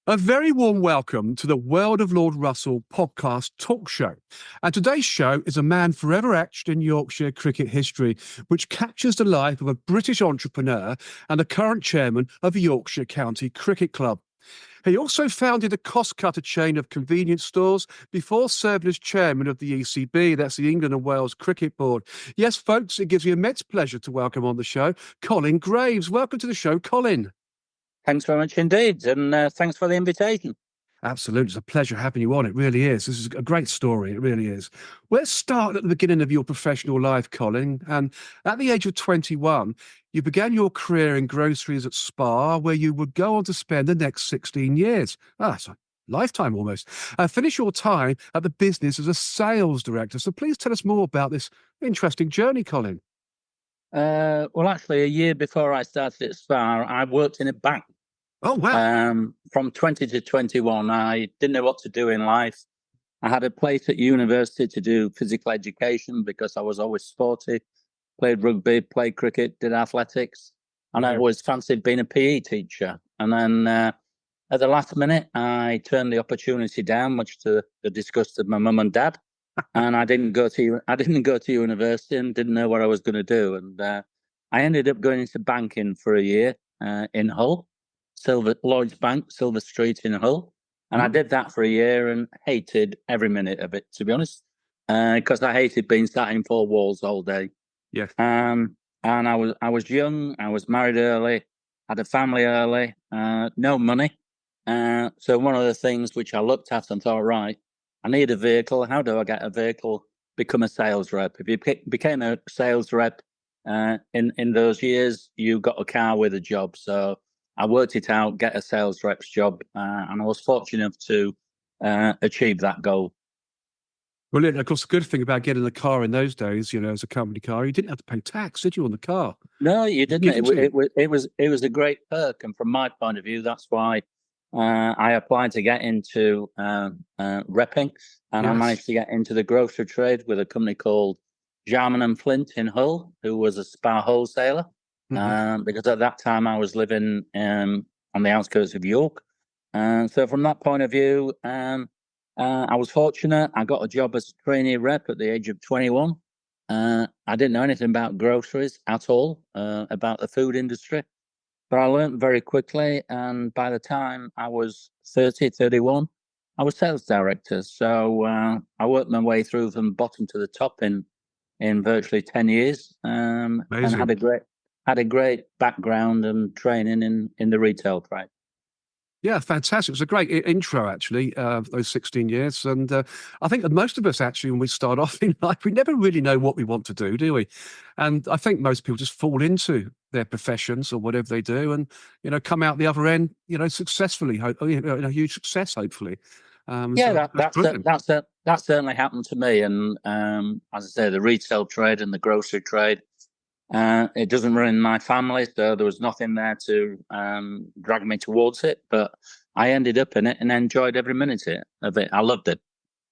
A very warm welcome to the World of Lord Russell podcast talk show. And today's show is a man forever etched in Yorkshire cricket history, which captures the life of a British entrepreneur and the current chairman of Yorkshire County Cricket Club. He also founded the Costcutter chain of convenience stores before serving as chairman of the ECB, that's the England and Wales Cricket Board. Yes, folks, it gives me immense pleasure to welcome on the show Colin Graves. Welcome to the show, Colin. Thanks very much indeed, and thanks for the invitation. Absolutely. It's a pleasure having you on. It really is. This is a great story. It really is. Let's start at the beginning of your professional life, Colin. And at the age of 21, you began your career in groceries at Spar, where you would go on to spend the next 16 years. It's a lifetime almost. Finish your time at the business as a sales director. So please tell us more about this interesting journey, Colin. Well, actually, a year before I started at Spar, I worked in a bank. Oh, wow. From 20 to 21, I didn't know what to do in life. I had a place at university to do physical education because I was always sporty, played rugby, played cricket, did athletics, and I always fancied being a PE teacher. And then at the last minute, I turned the opportunity down, much to the disgust of my mum and dad. And I didn't go to university and didn't know what I was going to do. And I ended up going into banking for a year in Hull. Lloyd's Bank, Silver Street in Hull. And I did that for a year and hated every minute of it, to be honest, because I hated being sat in four walls all day. Yes. And I was young, I was married early, had a family early, no money. So one of the things which I looked at and thought, right, I need a vehicle. How do I get a vehicle? Become a sales rep. If you became a sales rep in those years, you got a car with a job. So I worked it out, get a sales rep's job, and I was fortunate enough to achieve that goal. Brilliant. Of course, the good thing about getting a car in those days, as a company car, you didn't have to pay tax, did you, on the car? No, you didn't. It was a great perk, and from my point of view, that's why I applied to get into repping, and I managed to get into the grocery trade with a company called Jarman and Flint in Hull, who was a Spar wholesaler. Because at that time I was living on the outskirts of York. So from that point of view, I was fortunate. I got a job as a trainee rep at the age of 21. I didn't know anything about groceries at all, about the food industry, but I learned very quickly. And by the time I was 30, 31, I was sales director. So I worked my way through from bottom to the top in virtually 10 years, and had a great background and training in the retail trade. Yeah, fantastic. It was a great intro, actually, those 16 years. And I think that most of us, actually, when we start off in life, we never really know what we want to do we? And I think most people just fall into their professions or whatever they do and, come out the other end, successfully, a huge success, hopefully. That certainly happened to me. And as I say, the retail trade and the grocery trade, it doesn't run in my family, so there was nothing there to drag me towards it. But I ended up in it and enjoyed every minute of it. I loved it.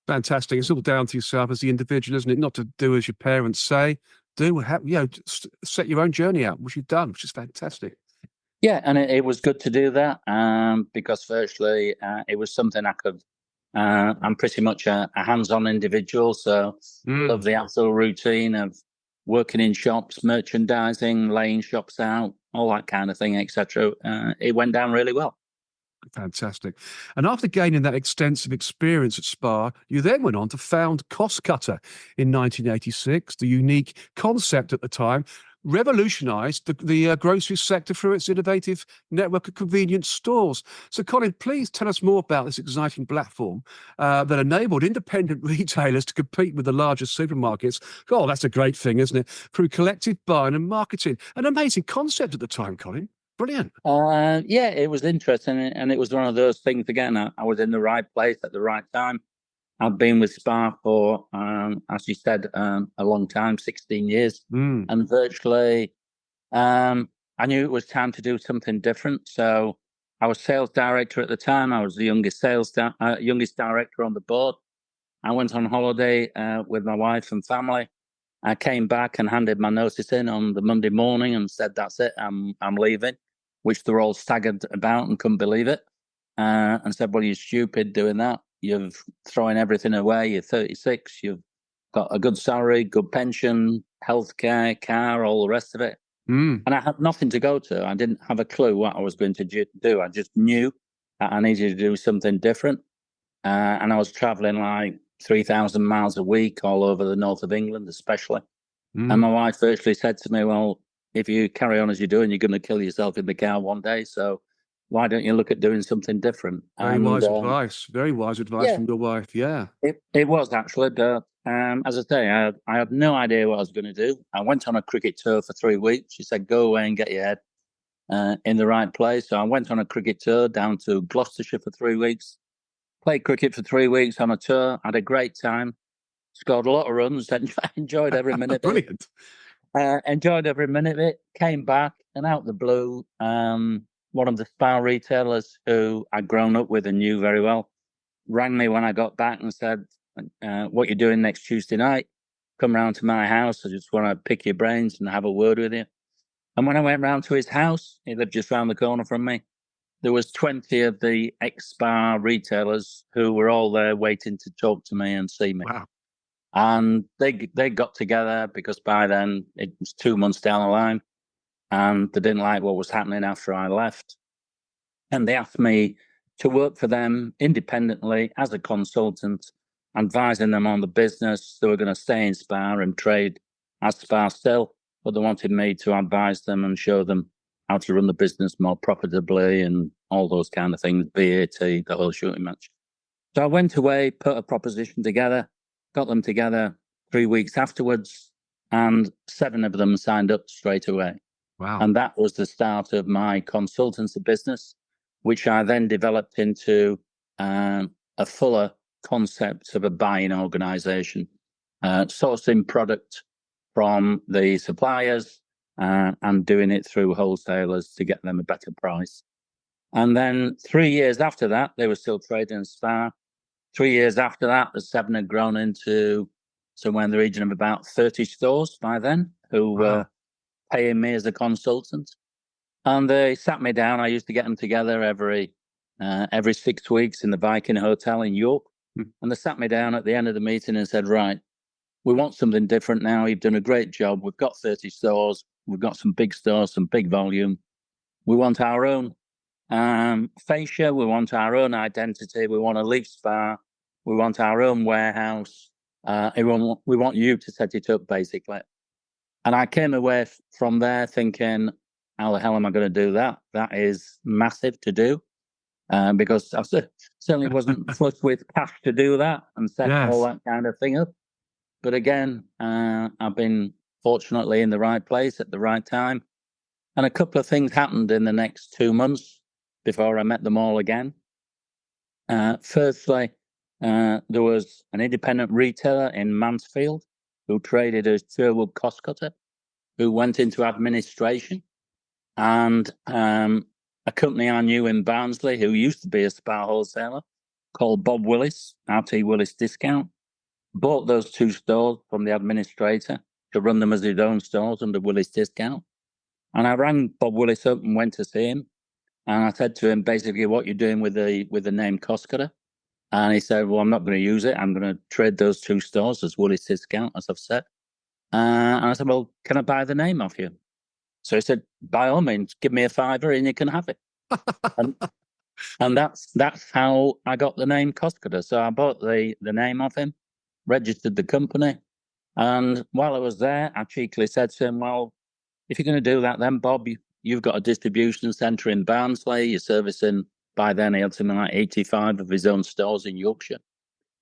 Fantastic. It's all down to yourself as the individual, isn't it? Not to do as your parents say. Set your own journey out, which you've done, which is fantastic. Yeah, and it was good to do that because virtually it was something I could. I'm pretty much a hands-on individual, so love the actual routine of working in shops, merchandising, laying shops out, all that kind of thing, etc. It went down really well. Fantastic. And after gaining that extensive experience at Spar, you then went on to found Costcutter in 1986. The unique concept at the time revolutionised the grocery sector through its innovative network of convenience stores. So, Colin, please tell us more about this exciting platform that enabled independent retailers to compete with the largest supermarkets. Oh, that's a great thing, isn't it? Through collective buying and marketing. An amazing concept at the time, Colin. Brilliant. Yeah, it was interesting. And it was one of those things, again, I was in the right place at the right time. I've been with Spar for, as you said, a long time, 16 years. And virtually, I knew it was time to do something different. So I was sales director at the time. I was the youngest youngest director on the board. I went on holiday with my wife and family. I came back and handed my notice in on the Monday morning and said, that's it, I'm leaving, which they're all staggered about and couldn't believe it. and said, well, you're stupid doing that. You're throwing everything away. You're 36. You've got a good salary, good pension, healthcare, car, all the rest of it. Mm. And I had nothing to go to. I didn't have a clue what I was going to do. I just knew that I needed to do something different. And I was traveling like 3,000 miles a week all over the north of England, especially. And my wife virtually said to me, well, if you carry on as you're doing, you're going to kill yourself in the car one day. So why don't you look at doing something different? Very wise advice. Very wise advice from your wife. Yeah. It was actually. But as I say, I had no idea what I was going to do. I went on a cricket tour for 3 weeks. She said, go away and get your head in the right place. So I went on a cricket tour down to Gloucestershire for 3 weeks. Played cricket for 3 weeks on a tour. Had a great time. Scored a lot of runs. Enjoyed every minute of it. Brilliant. Enjoyed every minute of it. Came back and out the blue, one of the Spar retailers who I'd grown up with and knew very well rang me when I got back and said, what you doing next Tuesday night? Come round to my house. I just want to pick your brains and have a word with you. And when I went round to his house, he lived just round the corner from me. There was 20 of the ex-Spar retailers who were all there waiting to talk to me and see me. Wow. And they got together because by then it was 2 months down the line and they didn't like what was happening after I left. And they asked me to work for them independently as a consultant, advising them on the business. They were going to stay in Spar and trade as Spar still, but they wanted me to advise them and show them how to run the business more profitably and all those kind of things, VAT, the whole shooting match. So I went away, put a proposition together, got them together 3 weeks afterwards, and 7 of them signed up straight away. Wow. And that was the start of my consultancy business, which I then developed into a fuller concept of a buying organization, sourcing product from the suppliers and doing it through wholesalers to get them a better price. And then 3 years after that, they were still trading in Spar. 3 years after that, the 7 had grown into somewhere in the region of about 30 stores by then who were paying me as a consultant. And they sat me down. I used to get them together every 6 weeks in the Viking Hotel in York. And they sat me down at the end of the meeting and said, right, we want something different now. You've done a great job. We've got 30 stores. We've got some big stores, some big volume. We want our own fascia. We want our own identity. We want to leave Spar. We want our own warehouse. We want you to set it up, basically. And I came away from there thinking, how the hell am I going to do that? That is massive to do because I certainly wasn't flush with cash to do that and set all that kind of thing up. But again, I've been fortunately in the right place at the right time. And a couple of things happened in the next 2 months before I met them all again. Firstly, there was an independent retailer in Mansfield who traded as Sherwood Costcutter, who went into administration. And a company I knew in Barnsley, who used to be a Spar wholesaler, called Bob Willis, RT Willis Discount, bought those 2 stores from the administrator to run them as his own stores under Willis Discount. And I rang Bob Willis up and went to see him. And I said to him, basically, what you're doing with the name Costcutter. And he said, well, I'm not going to use it. I'm going to trade those 2 stores as Willis Discount, as I've said. And I said, well, can I buy the name off you? So he said, by all means, give me a £5 and you can have it. and that's how I got the name Costcutter. So I bought the name off him, registered the company. And while I was there, I cheekily said to him, well, if you're going to do that, then Bob, you've got a distribution centre in Barnsley. You're servicing, by then he had something like 85 of his own stores in Yorkshire.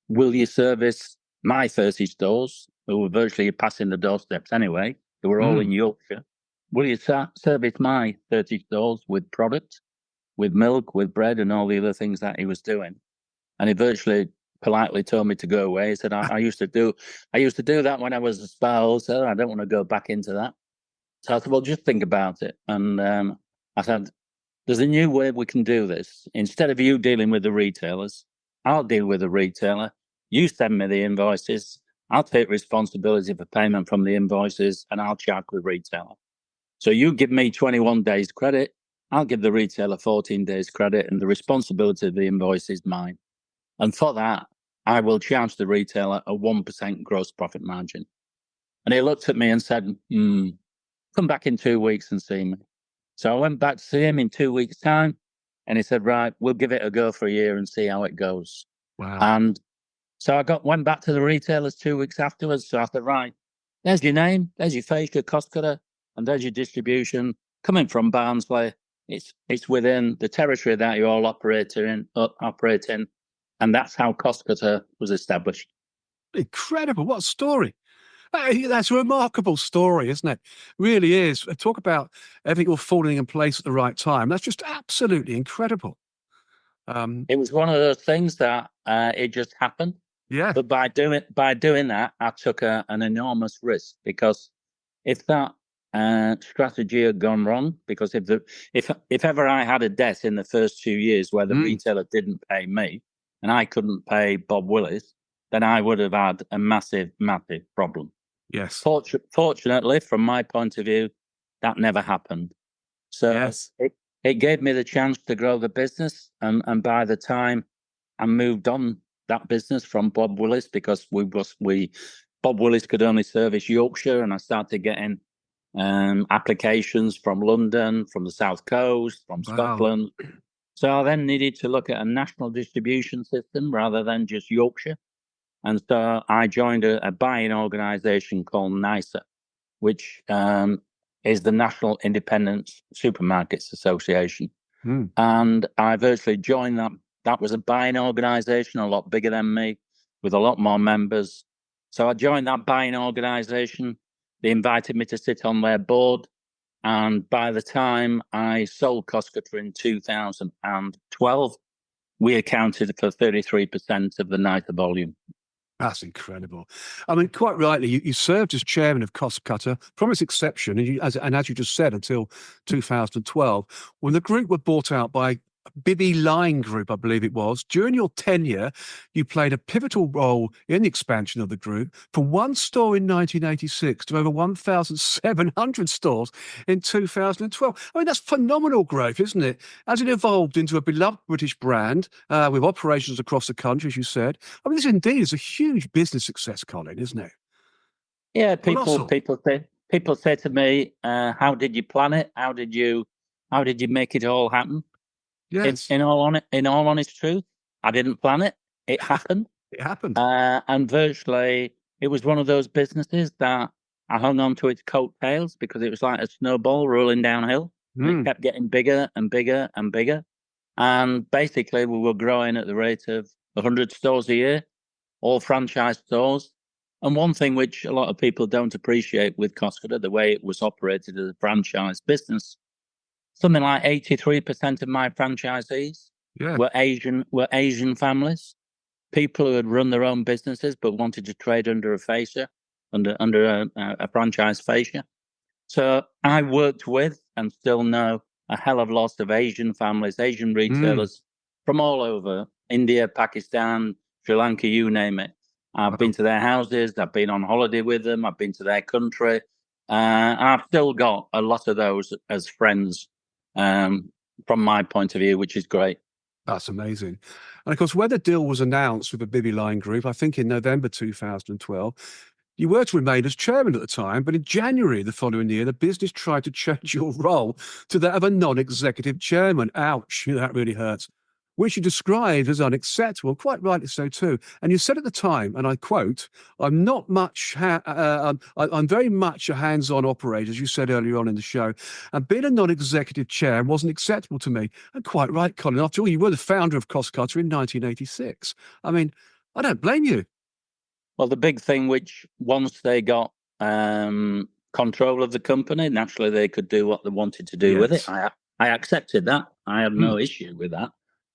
Will you service my 30 stores, who were virtually passing the doorsteps anyway, who were all in Yorkshire? Will you service my 30 stores with product, with milk, with bread, and all the other things that he was doing? And he virtually politely told me to go away. He said, I used to do that when I was a Spar wholesaler. I don't want to go back into that. So I said, well, just think about it. And I said, there's a new way we can do this. Instead of you dealing with the retailers, I'll deal with the retailer. You send me the invoices. I'll take responsibility for payment from the invoices and I'll charge the retailer. So you give me 21 days credit. I'll give the retailer 14 days credit and the responsibility of the invoice is mine. And for that, I will charge the retailer a 1% gross profit margin. And he looked at me and said, come back in 2 weeks and see me. So I went back to see him in 2 weeks' time. And he said, right, we'll give it a go for a year and see how it goes. Wow. And so I went back to the retailers 2 weeks afterwards. So I said, right, there's your name, there's your fascia, Costcutter, and there's your distribution coming from Barnsley. It's within the territory that you all operate in. And that's how Costcutter was established. Incredible. What a story. That's a remarkable story, isn't it? Really is. Talk about everything all falling in place at the right time. That's just absolutely incredible. It was one of those things that it just happened. Yeah. But by doing that, I took an enormous risk, because if that strategy had gone wrong, because if ever I had a debt in the first 2 years where the retailer didn't pay me and I couldn't pay Bob Willis, then I would have had a massive, massive problem. Yes. Fortunately, from my point of view, that never happened. So yes. It gave me the chance to grow the business. And by the time I moved on that business from Bob Willis, because Bob Willis could only service Yorkshire, and I started getting applications from London, from the South Coast, from Scotland. So I then needed to look at a national distribution system rather than just Yorkshire. And so I joined a buying organisation called NISA, which is the National Independent Supermarkets Association. And I virtually joined that. That was a buying organisation, a lot bigger than me, with a lot more members. So I joined that buying organisation. They invited me to sit on their board. And by the time I sold Costcutter in 2012, we accounted for 33% of the NISA volume. That's incredible. I mean, quite rightly, you served as chairman of Costcutter, from its exception, and as you just said, until 2012, when the group were bought out by Bibby Line Group, I believe it was. During your tenure, you played a pivotal role in the expansion of the group from one store in 1986 to over 1,700 stores in 2012. I mean, that's phenomenal growth, isn't it? As it evolved into a beloved British brand with operations across the country, as you said. I mean, this indeed is a huge business success, Colin, isn't it? Yeah, people say to me, "How did you plan it? How did you make it all happen?" Yes. In all honest truth, I didn't plan it. It happened. It happened. And virtually, it was one of those businesses that I hung on to its coattails, because it was like a snowball rolling downhill. And it kept getting bigger and bigger and bigger. And basically, we were growing at the rate of 100 stores a year, all franchise stores. And one thing which a lot of people don't appreciate with Costcutter, the way it was operated as a franchise business, something like 83% of my franchisees were Asian families, people who had run their own businesses but wanted to trade under a fascia, under a franchise fascia. So I worked with and still know a hell of a lot of Asian families, Asian retailers from all over India, Pakistan, Sri Lanka, you name it. I've been to their houses. I've been on holiday with them. I've been to their country. I've still got a lot of those as friends. From my point of view, which is great. That's amazing. And of course, when the deal was announced with the Bibby Line Group, I think in November 2012, you were to remain as chairman at the time, but in January the following year, the business tried to change your role to that of a non-executive chairman. Ouch, that really hurts. Which you described as unacceptable, quite rightly so too. And you said at the time, and I quote, I'm very much a hands-on operator, as you said earlier on in the show, and being a non-executive chair wasn't acceptable to me. And quite right, Colin. After all, you were the founder of Costcutter in 1986. I mean, I don't blame you. Well, the big thing, which once they got control of the company, naturally they could do what they wanted to do with it. I accepted that. I had no issue with that,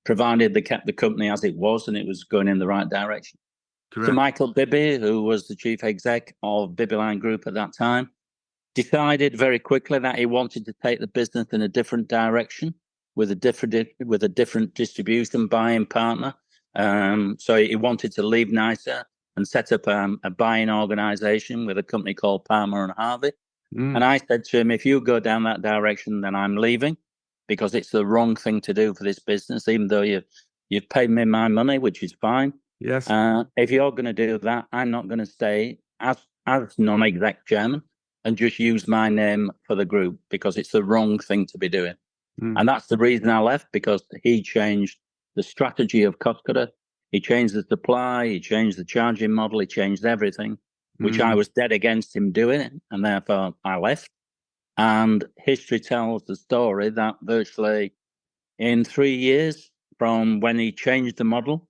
provided they kept the company as it was and it was going in the right direction. Correct. So Michael Bibby, who was the chief exec of Bibby Line Group at that time, decided very quickly that he wanted to take the business in a different direction with a different distribution buying partner. So he wanted to leave NISA and set up a buying organisation with a company called Palmer and Harvey. And I said to him, if you go down that direction, then I'm leaving. because it's the wrong thing to do for this business, even though you've paid me my money, which is fine. Yes. If you're going to do that, I'm not going to stay as non-exec chairman and just use my name for the group, because it's the wrong thing to be doing. And that's the reason I left, because he changed the strategy of Costcutter. He changed the supply, he changed the charging model, he changed everything, which I was dead against him doing, and therefore I left. And history tells the story that virtually in 3 years from when he changed the model,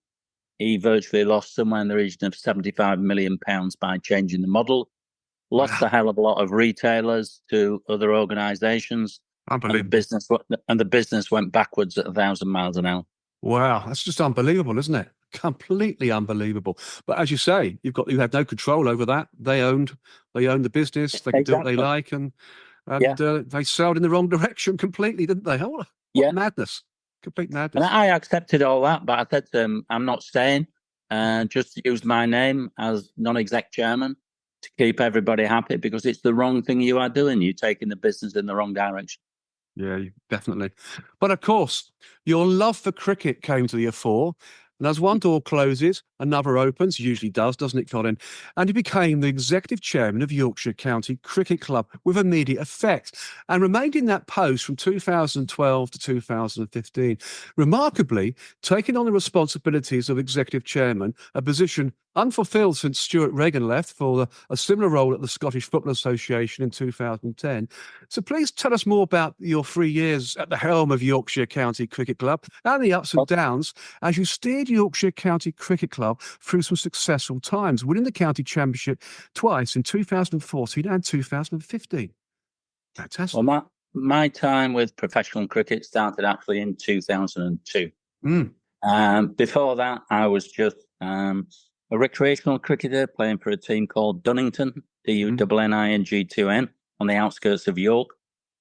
he virtually lost somewhere in the region of £75 million by changing the model, lost a hell of a lot of retailers to other organisations, and the business went backwards at 1,000 miles an hour. Wow, that's just unbelievable, isn't it? Completely unbelievable. But as you say, you had no control over that. They owned the business. They could do what they like, and they sailed in the wrong direction completely, didn't they? What madness! Complete madness. And I accepted all that, but I said to him, "I'm not staying. Just use my name as non-exec chairman to keep everybody happy, because it's the wrong thing you are doing. You're taking the business in the wrong direction." Yeah, definitely. But of course, your love for cricket came to the fore. And as one door closes, another opens, usually does, doesn't it, Colin? And he became the executive chairman of Yorkshire County Cricket Club with immediate effect, and remained in that post from 2012 to 2015. Remarkably, taking on the responsibilities of executive chairman, a position unfulfilled since Stuart Regan left for a similar role at the Scottish Football Association in 2010. So please tell us more about your 3 years at the helm of Yorkshire County Cricket Club and the ups and downs as you steered Yorkshire County Cricket Club through some successful times, winning the county championship twice in 2014 and 2015. Fantastic. Well, my time with professional cricket started actually in 2002. Before that, I was just a recreational cricketer playing for a team called Dunnington, Dunning2N, on the outskirts of York,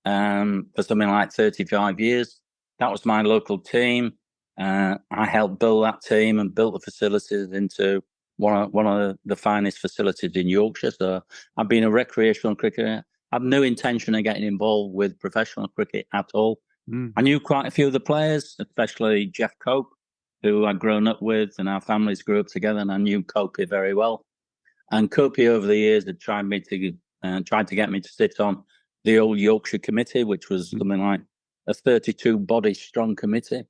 for something like 35 years. That was my local team. I helped build that team and built the facilities into one of the finest facilities in Yorkshire. So I've been a recreational cricketer. I have no intention of getting involved with professional cricket at all. I knew quite a few of the players, especially Jeff Cope, who I'd grown up with, and our families grew up together, and I knew Copey very well. And Copey over the years had tried to get me to sit on the old Yorkshire committee, which was something like a 32-body strong committee.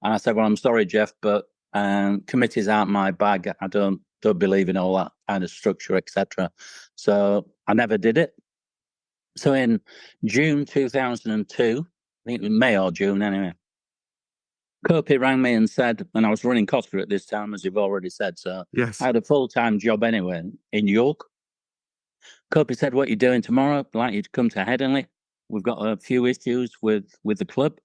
And I said, "Well, I'm sorry, Jeff, but committees aren't my bag. I don't believe in all that kind of structure, etc." So I never did it. So in June 2002, I think it was May or June anyway, Copey rang me and said, and I was running Costcutter at this time, as you've already said, so yes, I had a full-time job anyway in York. Copey said, "What are you doing tomorrow? I'd like you to come to Headingley. We've got a few issues with the club."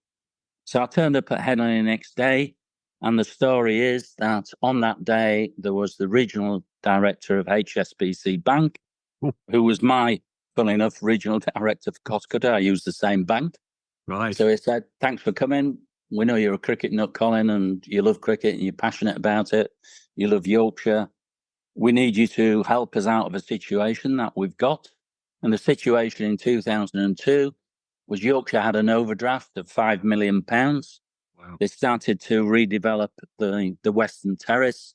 So I turned up at Headingley the next day, and the story is that on that day, there was the regional director of HSBC Bank, who was funnily enough, regional director for Costcutter. I used the same bank. Right. So he said, "Thanks for coming. We know you're a cricket nut, Colin, and you love cricket and you're passionate about it. You love Yorkshire. We need you to help us out of a situation that we've got." And the situation in 2002 was Yorkshire had an overdraft of £5 million. Wow. They started to redevelop the Western Terrace.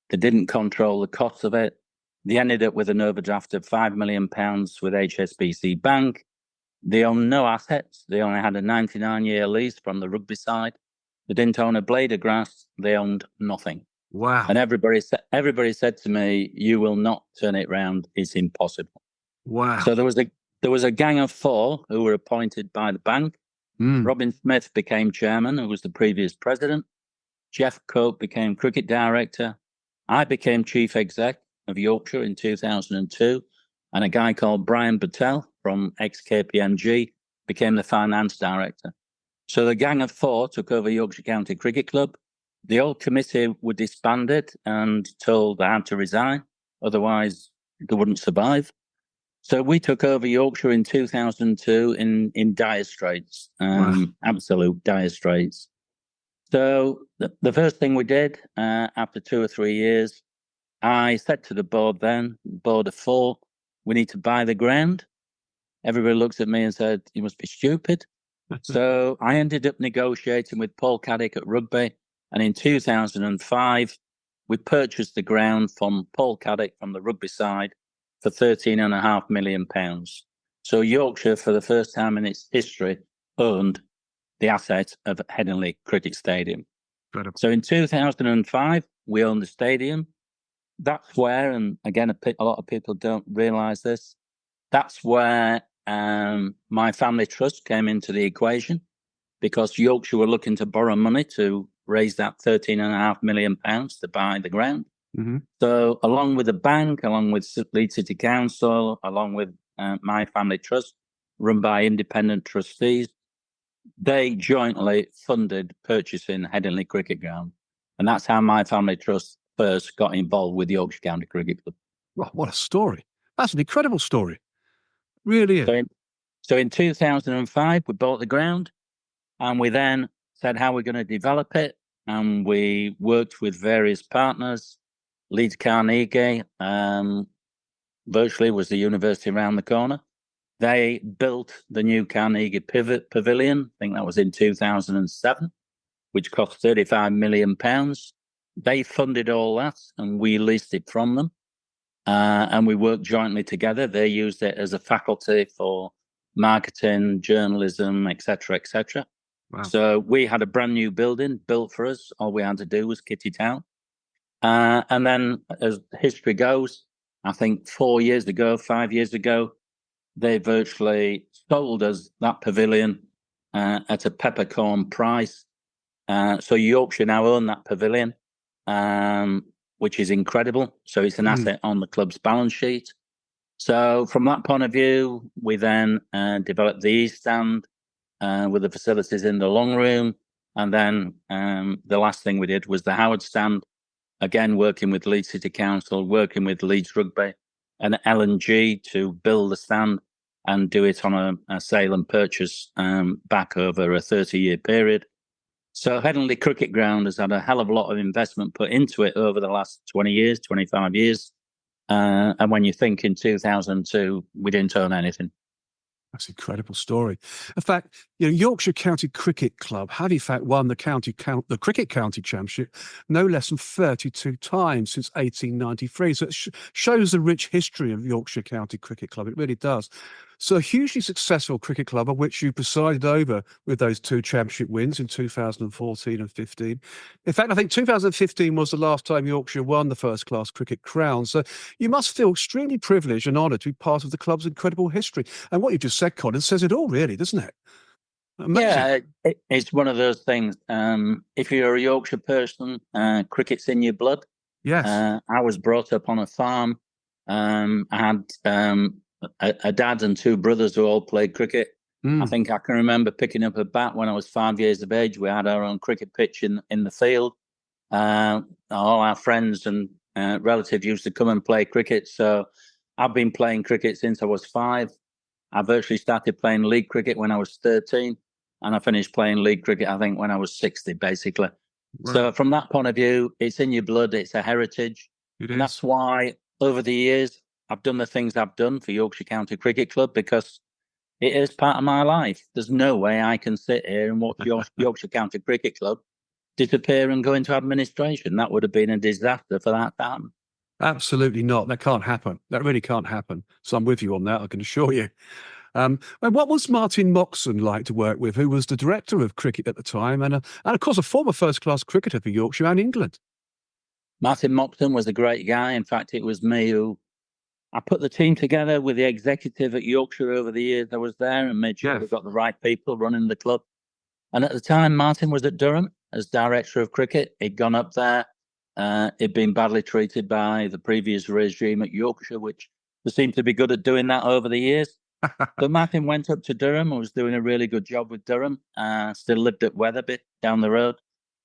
They didn't control the cost of it. They ended up with an overdraft of £5 million with HSBC Bank. They owned no assets. They only had a 99-year lease from the rugby side. They didn't own a blade of grass. They owned nothing. Wow. And everybody said to me, "You will not turn it round. It's impossible." Wow. So there was a gang of 4 who were appointed by the bank. Robin Smith became chairman, who was the previous president. Jeff Cope became cricket director. I became chief exec of Yorkshire in 2002. And a guy called Brian Patel from ex-KPMG became the finance director. So the gang of 4 took over Yorkshire County Cricket Club. The old committee were disbanded and told they had to resign, otherwise they wouldn't survive. So we took over Yorkshire in 2002 in dire straits, absolute dire straits. So the first thing we did after 2 or 3 years, I said to the board of 4, "We need to buy the ground." Everybody looked at me and said, "You must be stupid. So I ended up negotiating with Paul Caddick at Rugby. And in 2005, we purchased the ground from Paul Caddick from the Rugby side for £13.5 million. So Yorkshire, for the first time in its history, owned the asset of Headingley Cricket Stadium. Incredible. So in 2005, we owned the stadium. That's where, and again, a lot of people don't realise this, that's where my family trust came into the equation, because Yorkshire were looking to borrow money to raise that £13.5 million to buy the ground. Mm-hmm. So along with the bank, along with Leeds City Council, along with my family trust, run by independent trustees, they jointly funded purchasing Headingley Cricket Ground. And that's how my family trust first got involved with the Yorkshire County Cricket Club. Well, what a story. That's an incredible story. Really is. So in 2005, we bought the ground, and we then said how we're going to develop it. And we worked with various partners. Leeds Carnegie, virtually was the university around the corner. They built the new Carnegie Pavilion. I think that was in 2007, which cost £35 million. They funded all that, and we leased it from them. And we worked jointly together. They used it as a faculty for marketing, journalism, etc., etc. Wow. So we had a brand new building built for us. All we had to do was kit it out. And then, as history goes, I think 5 years ago, they virtually sold us that pavilion at a peppercorn price. So Yorkshire now own that pavilion, which is incredible. So it's an asset on the club's balance sheet. So from that point of view, we then developed the East Stand with the facilities in the long room. And then the last thing we did was the Howard Stand, again, working with Leeds City Council, working with Leeds Rugby and L&G to build the stand and do it on a sale and purchase back over a 30-year period. So Headingley Cricket Ground has had a hell of a lot of investment put into it over the last 20 years, 25 years. And when you think in 2002, we didn't own anything. That's an incredible story. In fact, Yorkshire County Cricket Club have in fact won the Cricket County Championship no less than 32 times since 1893. So it shows the rich history of Yorkshire County Cricket Club. It really does. So a hugely successful cricket club, of which you presided over with those 2 championship wins in 2014 and 15. In fact, I think 2015 was the last time Yorkshire won the first-class cricket crown. So you must feel extremely privileged and honoured to be part of the club's incredible history. And what you just said, Colin, says it all, really, doesn't it? Amazing. Yeah, it's one of those things. If you're a Yorkshire person, cricket's in your blood. Yes. I was brought up on a farm. I had a dad and 2 brothers who all played cricket. I think I can remember picking up a bat when I was 5 years of age. We had our own cricket pitch in the field. All our friends and relatives used to come and play cricket. So I've been playing cricket since I was 5. I virtually started playing league cricket when I was 13, and I finished playing league cricket, I think, when I was 60, basically. Right. So from that point of view, it's in your blood. It's a heritage. And that's why over the years, I've done the things I've done for Yorkshire County Cricket Club, because it is part of my life. There's no way I can sit here and watch Yorkshire County Cricket Club disappear and go into administration. That would have been a disaster for that time. Absolutely not. That can't happen. That really can't happen. So I'm with you on that, I can assure you. And what was Martyn Moxon like to work with, who was the director of cricket at the time and of course, a former first-class cricketer for Yorkshire and England? Martyn Moxon was a great guy. In fact, it was me who I put the team together with the executive at Yorkshire over the years I was there, and made sure we got the right people running the club. And at the time, Martyn was at Durham as director of cricket. He'd gone up there. He'd been badly treated by the previous regime at Yorkshire, which they seemed to be good at doing that over the years. So Martyn went up to Durham and was doing a really good job with Durham. Still lived at Wetherby down the road.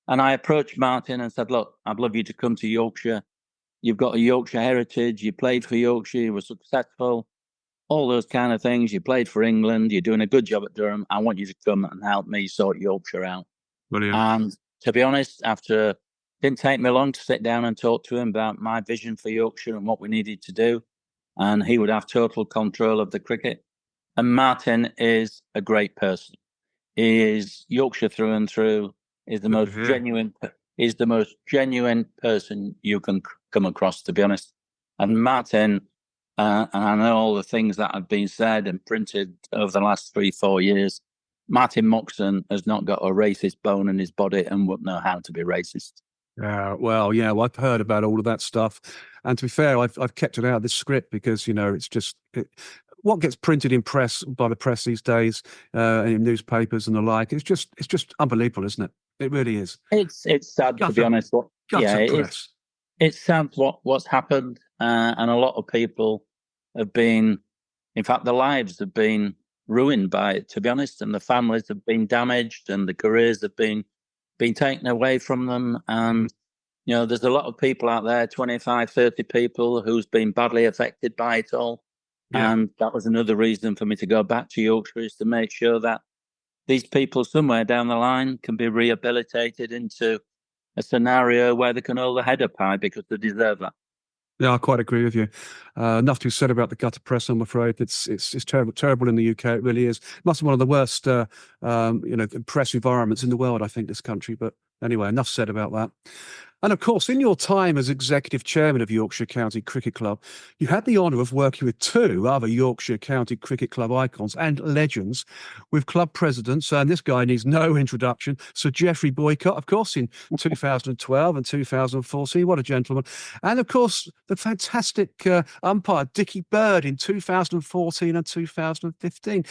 And I approached Martyn and said, look, I'd love you to come to Yorkshire. You've got a Yorkshire heritage. You played for Yorkshire. You were successful. All those kind of things. You played for England. You're doing a good job at Durham. I want you to come and help me sort Yorkshire out. Brilliant. And to be honest, it didn't take me long to sit down and talk to him about my vision for Yorkshire and what we needed to do. And he would have total control of the cricket. And Martyn is a great person. is Yorkshire through and through. Is the most genuine. Is the most genuine person you can come across, to be honest. And Martyn, and I know all the things that have been said and printed over the last 3-4 years. Martyn Moxon has not got a racist bone in his body and wouldn't know how to be racist. Well, I've heard about all of that stuff, and to be fair, I've kept it out of this script because it's just what gets printed in press by the press these days, in newspapers and the like. It's just unbelievable, isn't it? It really is. It's sad, to be honest. It's sad what's happened, and a lot of people have been, in fact, their lives have been ruined by it, to be honest, and the families have been damaged, and the careers have been taken away from them. And there's a lot of people out there, 25, 30 people, who's been badly affected by it all. And that was another reason for me to go back to Yorkshire, is to make sure that these people somewhere down the line can be rehabilitated into a scenario where they can hold their head up high, because they deserve that. Yeah, I quite agree with you. Enough to be said about the gutter press, I'm afraid. It's terrible in the UK. It really is. It must be one of the worst, press environments in the world, I think, this country. But anyway, enough said about that. And of course, in your time as executive chairman of Yorkshire County Cricket Club, you had the honour of working with 2 other Yorkshire County Cricket Club icons and legends, with club presidents, and this guy needs no introduction, Sir Geoffrey Boycott, of course, in 2012 and 2014. What a gentleman. And of course, the fantastic umpire Dickie Bird in 2014 and 2015.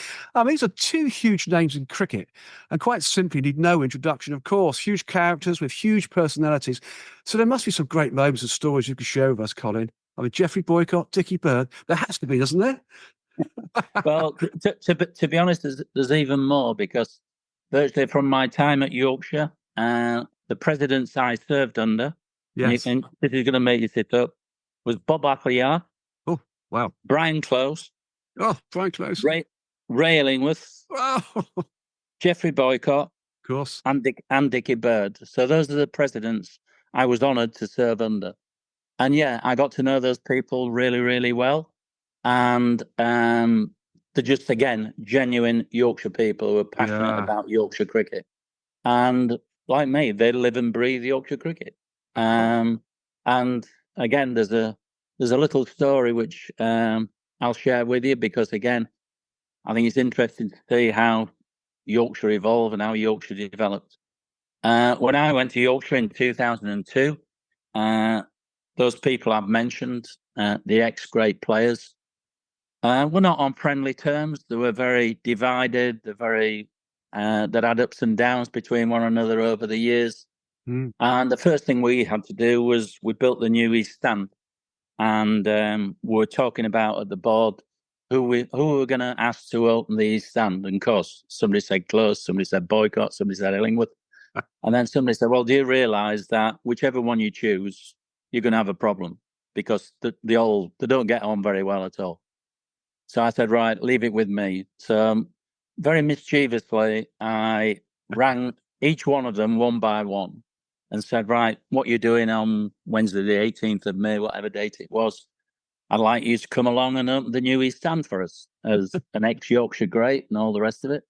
These are 2 huge names in cricket, and quite simply need no introduction, of course. Huge characters with huge personalities. So there must be some great moments and stories you could share with us, Colin. Geoffrey Boycott, Dickie Bird. There has to be, doesn't there? Well, to be honest, there's even more, because virtually from my time at Yorkshire, the presidents I served under, yes, and this is going to make you sit up, was Bob Appleyard. Oh, wow. Brian Close. Oh, Brian Close. Ray Illingworth. Oh. Geoffrey Boycott. Of course. And Dickie Bird. So those are the presidents I was honoured to serve under. And I got to know those people really, really well. And they're just, again, genuine Yorkshire people who are passionate about Yorkshire cricket. And like me, they live and breathe Yorkshire cricket. And again, there's a little story which I'll share with you, because, again, I think it's interesting to see how Yorkshire evolved and how Yorkshire developed. When I went to Yorkshire in 2002, those people I've mentioned, the ex-great players, were not on friendly terms. They were very divided. They're very that had ups and downs between one another over the years. And the first thing we had to do was we built the new East Stand, and we were talking about at the board who we were going to ask to open the East Stand. And of course, somebody said Close, somebody said Boycott, somebody said Illingworth. And then somebody said, well, do you realise that whichever one you choose, you're going to have a problem, because they don't get on very well at all. So I said, right, leave it with me. So very mischievously, I rang each one of them one by one and said, right, what you're doing on Wednesday, the 18th of May, whatever date it was, I'd like you to come along and open the new East Stand for us as an ex-Yorkshire great and all the rest of it.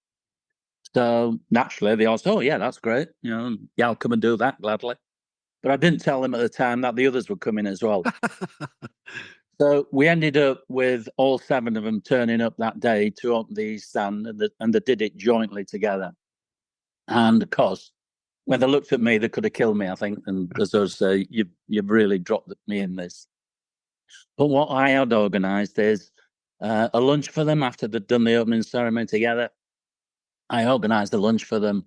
So naturally, they all said, oh, yeah, that's great. I'll come and do that gladly. But I didn't tell them at the time that the others were coming as well. So we ended up with all 7 of them turning up that day to open the East Stand, and they did it jointly together. And of course, when they looked at me, they could have killed me, I think. And as I say, you've really dropped me in this. But what I had organised is a lunch for them after they'd done the opening ceremony together. I organised a lunch for them,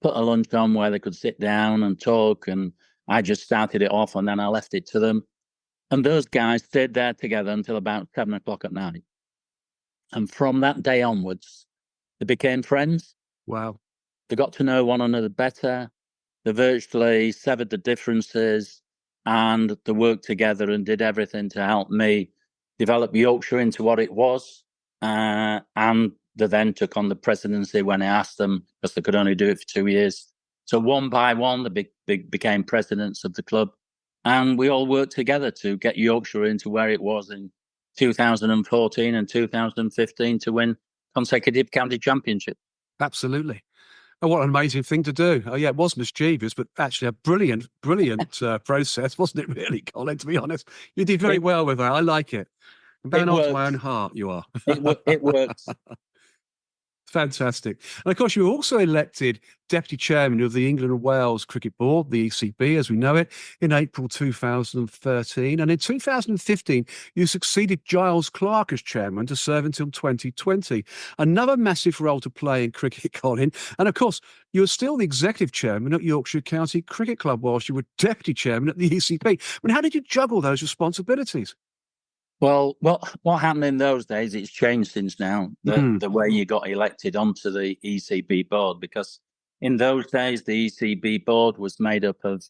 put a lunch on where they could sit down and talk, and I just started it off, and then I left it to them. And those guys stayed there together until about 7 o'clock at night. And from that day onwards, they became friends. Wow. They got to know one another better. They virtually severed the differences, and they worked together and did everything to help me develop Yorkshire into what it was. And they then took on the presidency when I asked them, because they could only do it for 2 years. So one by one, they became presidents of the club. And we all worked together to get Yorkshire into where it was in 2014 and 2015 to win consecutive county championships. Absolutely. Oh, what an amazing thing to do. Oh, yeah, it was mischievous, but actually a brilliant process, wasn't it, really, Colin, to be honest? You did very well with that. I like it. I'm bowing on to my own heart, you are. It works. Fantastic. And of course, you were also elected Deputy Chairman of the England and Wales Cricket Board, the ECB as we know it, in April 2013. And in 2015, you succeeded Giles Clarke as Chairman to serve until 2020. Another massive role to play in cricket, Colin. And of course, you were still the Executive Chairman at Yorkshire County Cricket Club whilst you were Deputy Chairman at the ECB. I mean, how did you juggle those responsibilities? Well, what happened in those days, it's changed since now, the way you got elected onto the ECB board, because in those days, the ECB board was made up of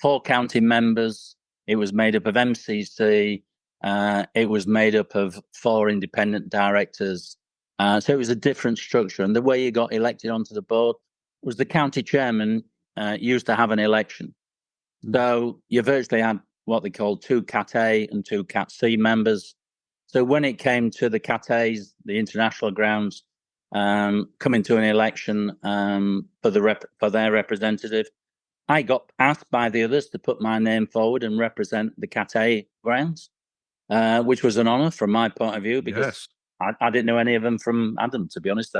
4 county members. It was made up of MCC. It was made up of 4 independent directors. So it was a different structure. And the way you got elected onto the board was the county chairman used to have an election. So you virtually had what they called 2 Cat A and 2 Cat C members. So when it came to the Cat A's, the international grounds, coming to an election for their representative, I got asked by the others to put my name forward and represent the Cat A grounds, which was an honour from my point of view, because I didn't know any of them from Adam, to be honest.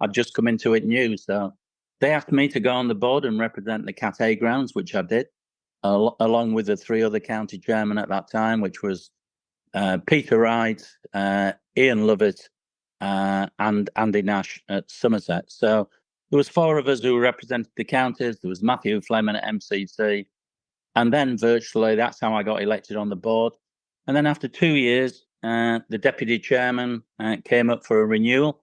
I'd just come into it new. So they asked me to go on the board and represent the Cat A grounds, which I did, along with the 3 other county chairmen at that time, which was Peter Wright, Ian Lovett, and Andy Nash at Somerset. So there was 4 of us who represented the counties. There was Matthew Fleming at MCC. And then virtually that's how I got elected on the board. And then after 2 years, the deputy chairman came up for a renewal.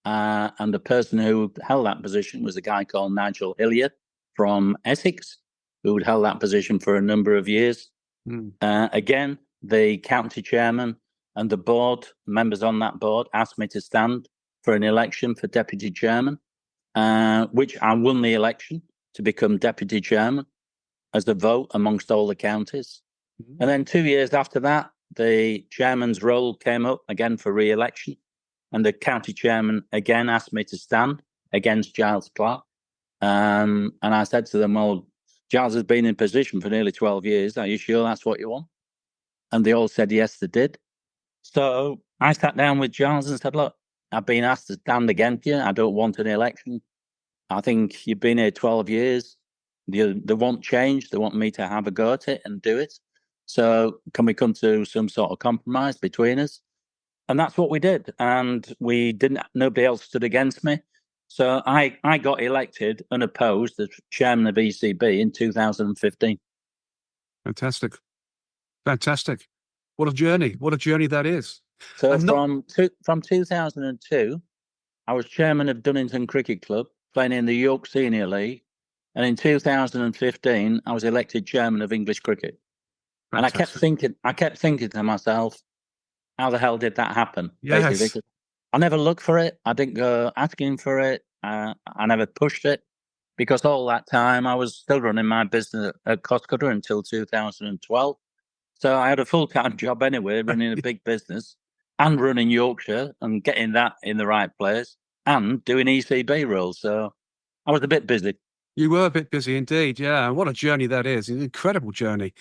And the person who held that position was a guy called Nigel Hillier from Essex, who had held that position for a number of years. Again, the county chairman and the board, members on that board, asked me to stand for an election for deputy chairman, which I won the election to become deputy chairman as a vote amongst all the counties. And then 2 years after that, the chairman's role came up again for re-election. And the county chairman again asked me to stand against Giles Clarke. And I said to them, well, Giles has been in position for nearly 12 years. Are you sure that's what you want? And they all said, yes, they did. So I sat down with Giles and said, look, I've been asked to stand against you. I don't want an election. I think you've been here 12 years. They want change. They want me to have a go at it and do it. So can we come to some sort of compromise between us? And that's what we did. And nobody else stood against me. So I got elected unopposed as chairman of ECB in 2015. Fantastic. What a journey that is. So from 2002, I was chairman of Dunnington Cricket Club, playing in the York Senior League. And in 2015, I was elected chairman of English cricket. Fantastic. And I kept thinking to myself, how the hell did that happen? Yes. Basically, I never looked for it. I didn't go asking for it. I never pushed it, because all that time I was still running my business at Costcutter until 2012. So I had a full-time job anyway, running a big business and running Yorkshire and getting that in the right place and doing ECB roles. So I was a bit busy. You were a bit busy indeed, yeah. What a journey that is. An incredible journey.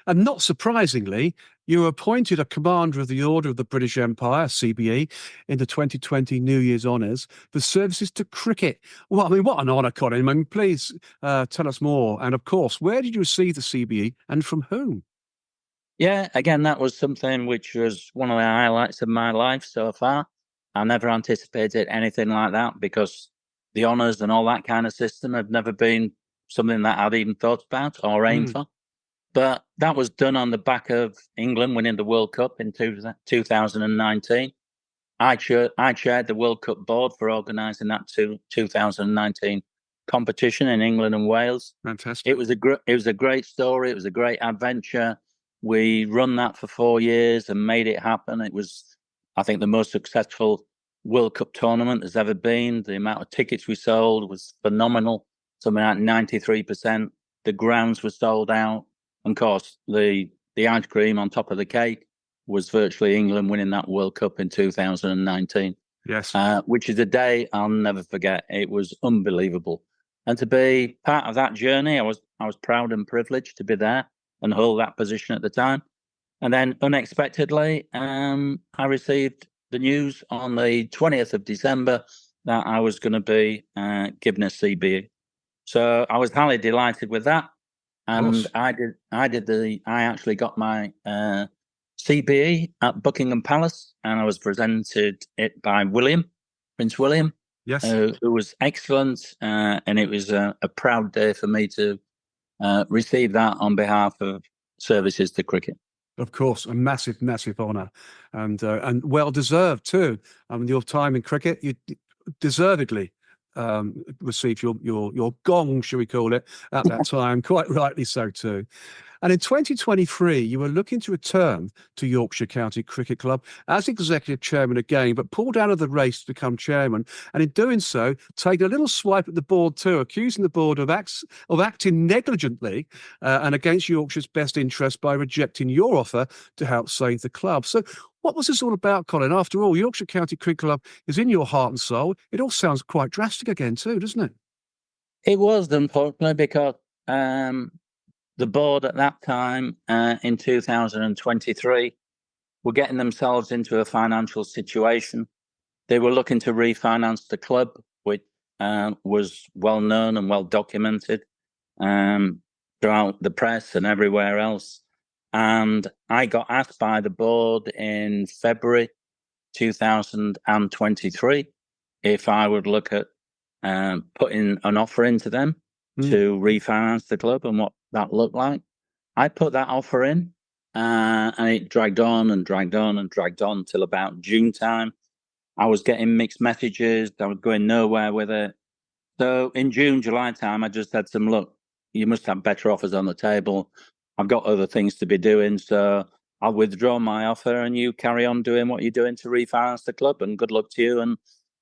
And not surprisingly, you were appointed a Commander of the Order of the British Empire, CBE, in the 2020 New Year's Honours for services to cricket. Well, I mean, what an honour, Colin. I mean, please tell us more. And of course, where did you receive the CBE and from whom? Yeah, again, that was something which was one of the highlights of my life so far. I never anticipated anything like that, because the honours and all that kind of system have never been something that I'd even thought about or aimed for. But that was done on the back of England winning the World Cup in 2019. I chaired the World Cup board for organising that 2019 competition in England and Wales. Fantastic. It was a great story. It was a great adventure. We run that for 4 years and made it happen. It was, I think, the most successful World Cup tournament there's ever been. The amount of tickets we sold was phenomenal, something like 93%. The grounds were sold out. And of course, the ice cream on top of the cake was virtually England winning that World Cup in 2019. Yes. Which is a day I'll never forget. It was unbelievable. And to be part of that journey, I was proud and privileged to be there and hold that position at the time. And then unexpectedly, I received the news on the 20th of December that I was going to be given a CBE. So I was highly delighted with that. And I actually got my CBE at Buckingham Palace, and I was presented it by Prince William, Yes. who was excellent. And it was a proud day for me to receive that on behalf of Services to Cricket. Of course, a massive, massive honour, and well deserved too. Your time in cricket, you deservedly received your gong, shall we call it, at that time. Quite rightly so too. And in 2023, you were looking to return to Yorkshire County Cricket Club as executive chairman again, but pulled out of the race to become chairman. And in doing so, taking a little swipe at the board too, accusing the board of acting negligently and against Yorkshire's best interest by rejecting your offer to help save the club. So what was this all about, Colin? After all, Yorkshire County Cricket Club is in your heart and soul. It all sounds quite drastic again too, doesn't it? It was, unfortunately, because the board at that time, in 2023, were getting themselves into a financial situation. They were looking to refinance the club, which was well known and well documented throughout the press and everywhere else. And I got asked by the board in February 2023 if I would look at putting an offer into them to refinance the club and what that looked like. I put that offer in, and it dragged on and dragged on and dragged on till about June time. I was getting mixed messages. I was going nowhere with it. So in June, July time, I just said to them, look, you must have better offers on the table. I've got other things to be doing, so I'll withdraw my offer and you carry on doing what you're doing to refinance the club, and good luck to you. And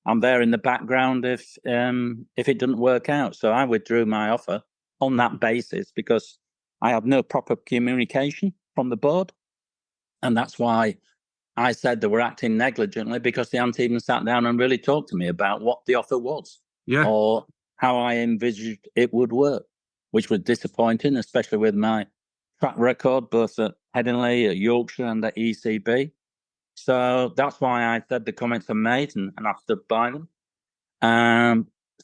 I'm there in the background if it doesn't work out. So I withdrew my offer on that basis because I had no proper communication from the board. And that's why I said they were acting negligently, because they hadn't even sat down and really talked to me about what the offer was or how I envisaged it would work, which was disappointing, especially with my track record, both at Headingley, at Yorkshire and at ECB. So that's why I said the comments I made and I stood by them.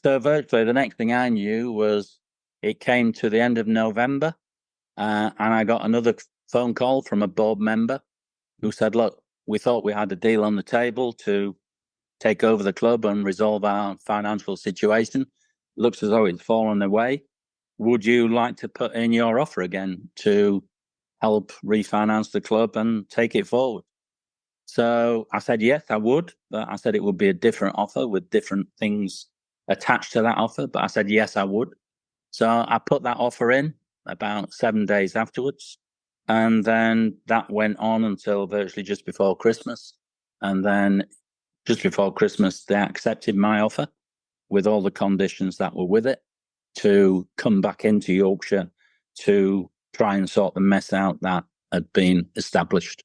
So virtually the next thing I knew was it came to the end of November, and I got another phone call from a board member who said, look, we thought we had a deal on the table to take over the club and resolve our financial situation. Looks as though it's fallen away. Would you like to put in your offer again to help refinance the club and take it forward? So I said, yes, I would. But I said it would be a different offer with different things attached to that offer. But I said, yes, I would. So I put that offer in about 7 days afterwards. And then that went on until virtually just before Christmas. And then just before Christmas, they accepted my offer with all the conditions that were with it to come back into Yorkshire to try and sort the mess out that had been established.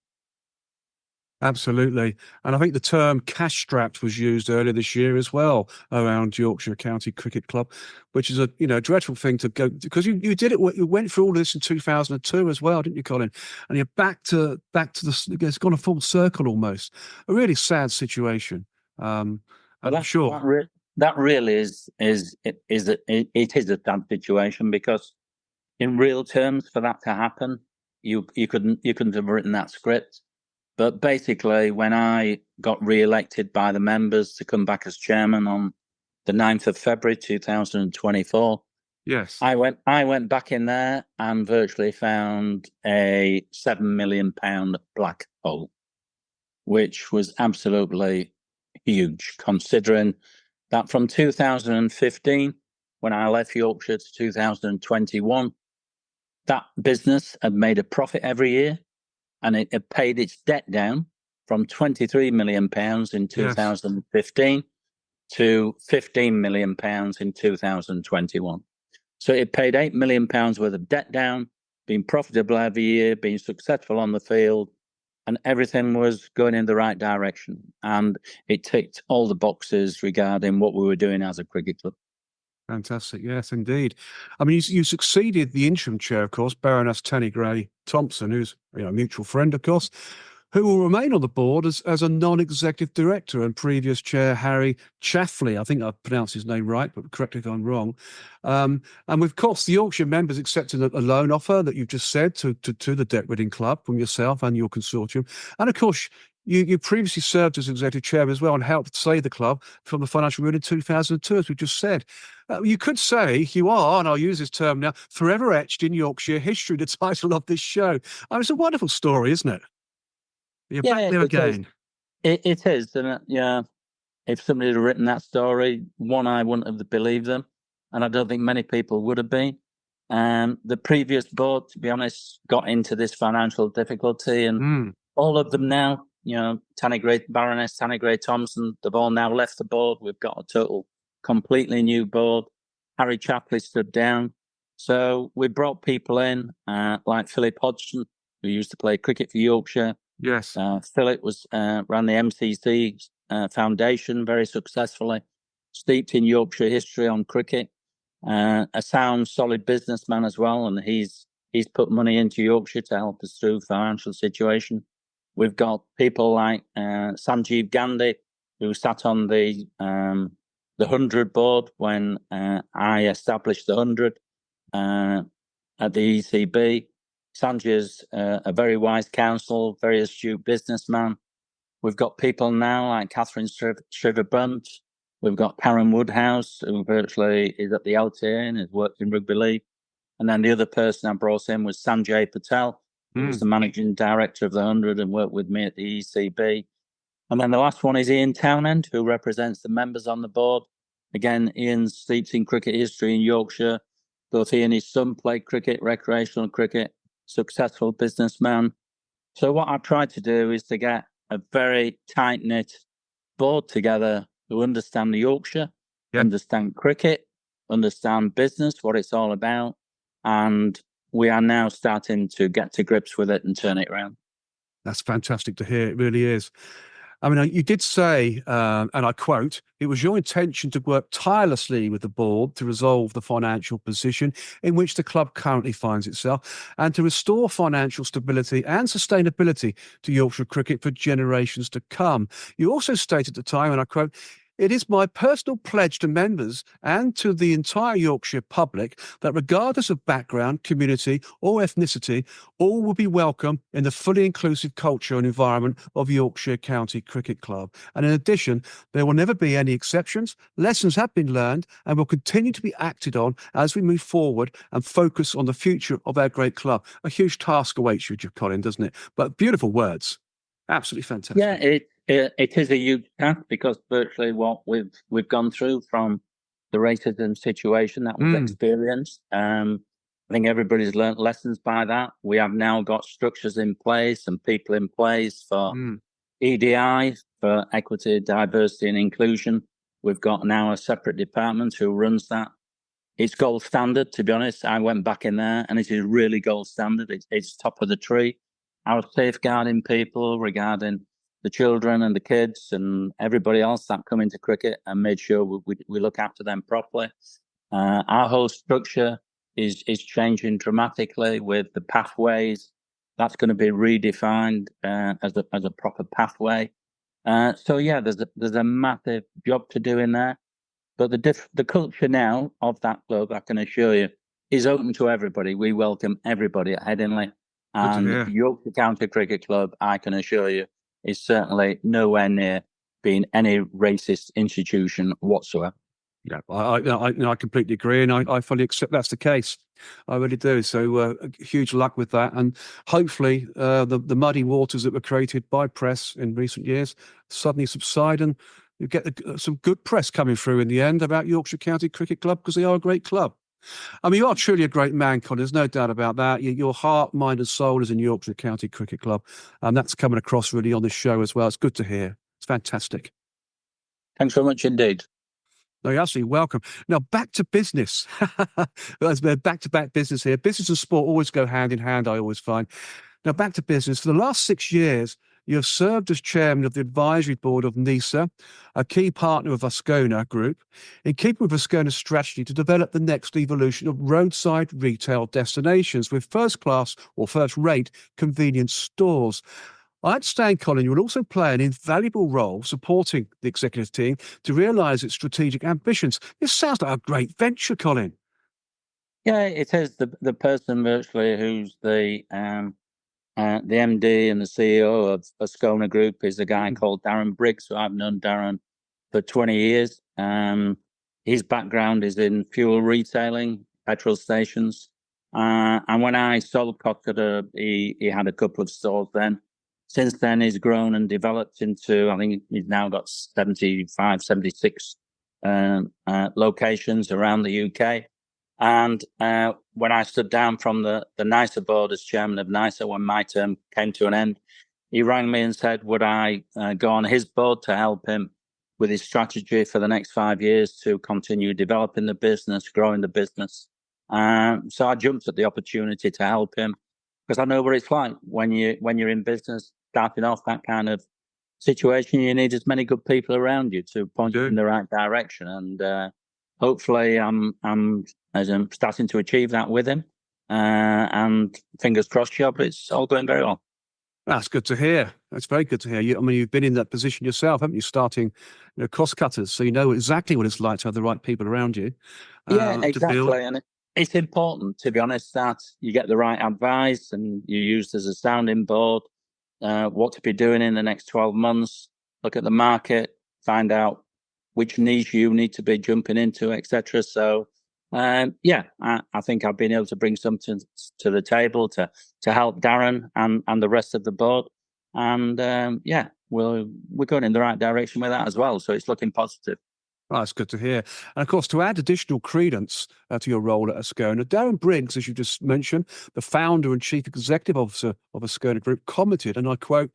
Absolutely. And I think the term cash strapped was used earlier this year as well around Yorkshire County Cricket Club, which is a dreadful thing to go, because you did it. You went through all of this in 2002 as well, didn't you, Colin? And you're back to it's gone a full circle almost. A really sad situation. I'm sure that really is a sad situation, because in real terms, for that to happen, you couldn't have written that script. But basically, when I got re-elected by the members to come back as chairman on the 9th of February 2024, yes, I went back in there and virtually found a £7 million black hole, which was absolutely huge, considering that from 2015, when I left Yorkshire, to 2021, that business had made a profit every year. And it had paid its debt down from £23 million in 2015 to £15 million in 2021. So it paid £8 million worth of debt down, being profitable every year, being successful on the field, and everything was going in the right direction. And it ticked all the boxes regarding what we were doing as a cricket club. Fantastic. Yes, indeed. I mean, you succeeded the interim chair, of course, Baroness Tanny Gray-Thompson, who's a mutual friend, of course, who will remain on the board as a non-executive director, and previous chair, Harry Chaffley. I think I pronounced his name right, but correct me if I'm wrong. And of course, the Yorkshire members accepted a loan offer that you've just said to the debt ridding club from yourself and your consortium. And of course, you previously served as executive chairman as well and helped save the club from the financial ruin in 2002, as we just said. You could say you are, and I'll use this term now, forever etched in Yorkshire history, the title of this show. It's a wonderful story, isn't it? You're back there again. It is. And if somebody had written that story, I wouldn't have believed them. And I don't think many people would have been. The previous board, to be honest, got into this financial difficulty, and all of them now, Baroness Tanny Gray-Thompson, they've all now left the board. We've got a total, completely new board. Harry Chapley stood down. So we brought people in like Philip Hodgson, who used to play cricket for Yorkshire. Yes. Philip ran the MCC Foundation very successfully, steeped in Yorkshire history on cricket, a sound, solid businessman as well, and he's put money into Yorkshire to help us through financial situation. We've got people like Sanjeev Gandhi, who sat on the 100 board when I established the 100 at the ECB. Sanjay's a very wise counsel, very astute businessman. We've got people now like Catherine Shriver-Brunt. We've got Karen Woodhouse, who virtually is at the LTA and has worked in rugby league. And then the other person I brought in was Sanjay Patel, who was the managing director of the 100 and worked with me at the ECB. And then the last one is Ian Townend, who represents the members on the board. Again, Ian's steeped in cricket history in Yorkshire. Both he and his son played cricket, recreational cricket, successful businessman. So what I've tried to do is to get a very tight-knit board together who understand the Yorkshire, understand cricket, understand business, what it's all about. And we are now starting to get to grips with it and turn it around. That's fantastic to hear. It really is. I mean, you did say, and I quote, "It was your intention to work tirelessly with the board to resolve the financial position in which the club currently finds itself and to restore financial stability and sustainability to Yorkshire cricket for generations to come." You also stated at the time, and I quote, "It is my personal pledge to members and to the entire Yorkshire public that regardless of background, community or ethnicity, all will be welcome in the fully inclusive culture and environment of Yorkshire County Cricket Club. And in addition, there will never be any exceptions. Lessons have been learned and will continue to be acted on as we move forward and focus on the future of our great club." A huge task awaits you, Colin, doesn't it? But beautiful words. Absolutely fantastic. Yeah, it is a huge task because virtually what we've gone through from the racism situation that was experienced. I think everybody's learnt lessons by that. We have now got structures in place and people in place for EDI, for equity, diversity and inclusion. We've got now a separate department who runs that. It's gold standard, to be honest. I went back in there and it is really gold standard. It's top of the tree. Our safeguarding people regarding the children and the kids and everybody else that come into cricket and made sure we look after them properly. Our whole structure is changing dramatically with the pathways. That's going to be redefined as a proper pathway. So yeah, there's a massive job to do in there. But the culture now of that club, I can assure you, is open to everybody. We welcome everybody at Headingley. And Yorkshire County Cricket Club, I can assure you, is certainly nowhere near being any racist institution whatsoever. Yeah, I completely agree, and I fully accept that's the case. I really do. So huge luck with that, and hopefully the muddy waters that were created by press in recent years suddenly subside, and you get some good press coming through in the end about Yorkshire County Cricket Club because they are a great club. I mean, you are truly a great man, Colin. There's no doubt about that. Your heart, mind, and soul is in Yorkshire County Cricket Club, and that's coming across really on this show as well. It's good to hear. It's fantastic. Thanks very much indeed. No, you're absolutely welcome. Now, back to business. There's back-to-back business here. Business and sport always go hand in hand, I always find. Now, back to business. For the last 6 years, you have served as chairman of the advisory board of NISA, a key partner of Ascona Group, in keeping with Ascona's strategy to develop the next evolution of roadside retail destinations with first-class or first-rate convenience stores. I understand, Colin, you will also play an invaluable role supporting the executive team to realise its strategic ambitions. This sounds like a great venture, Colin. Yeah, it is. The person virtually who's the MD and the CEO of Ascona Group is a guy called Darren Briggs, who I've known Darren for 20 years. His background is in fuel retailing, petrol stations. And when I sold Costcutter, he had a couple of stores then. Since then, he's grown and developed into, I think he's now got 75, 76 locations around the UK. And when I stood down from the NISA board as chairman of NISA, when my term came to an end, he rang me and said, would I go on his board to help him with his strategy for the next 5 years to continue developing the business, growing the business. So I jumped at the opportunity to help him because I know what it's like when you're in business, starting off that kind of situation. You need as many good people around you to point you in the right direction. And hopefully I'm starting to achieve that with him. And fingers crossed, job, it's all going very well. That's good to hear. That's very good to hear. You've been in that position yourself, haven't you? Starting, Costcutters, so you know exactly what it's like to have the right people around you. Yeah, exactly. And it's important, to be honest, that you get the right advice and you're used as a sounding board. What to be doing in the next 12 months? Look at the market, find out which niche you need to be jumping into, etc. So, I think I've been able to bring something to the table to help Darren and the rest of the board. And we're going in the right direction with that as well. So it's looking positive. Oh, that's good to hear. And of course, to add additional credence to your role at Ascona, Darren Briggs, as you just mentioned, the founder and chief executive officer of Ascona Group, commented, and I quote,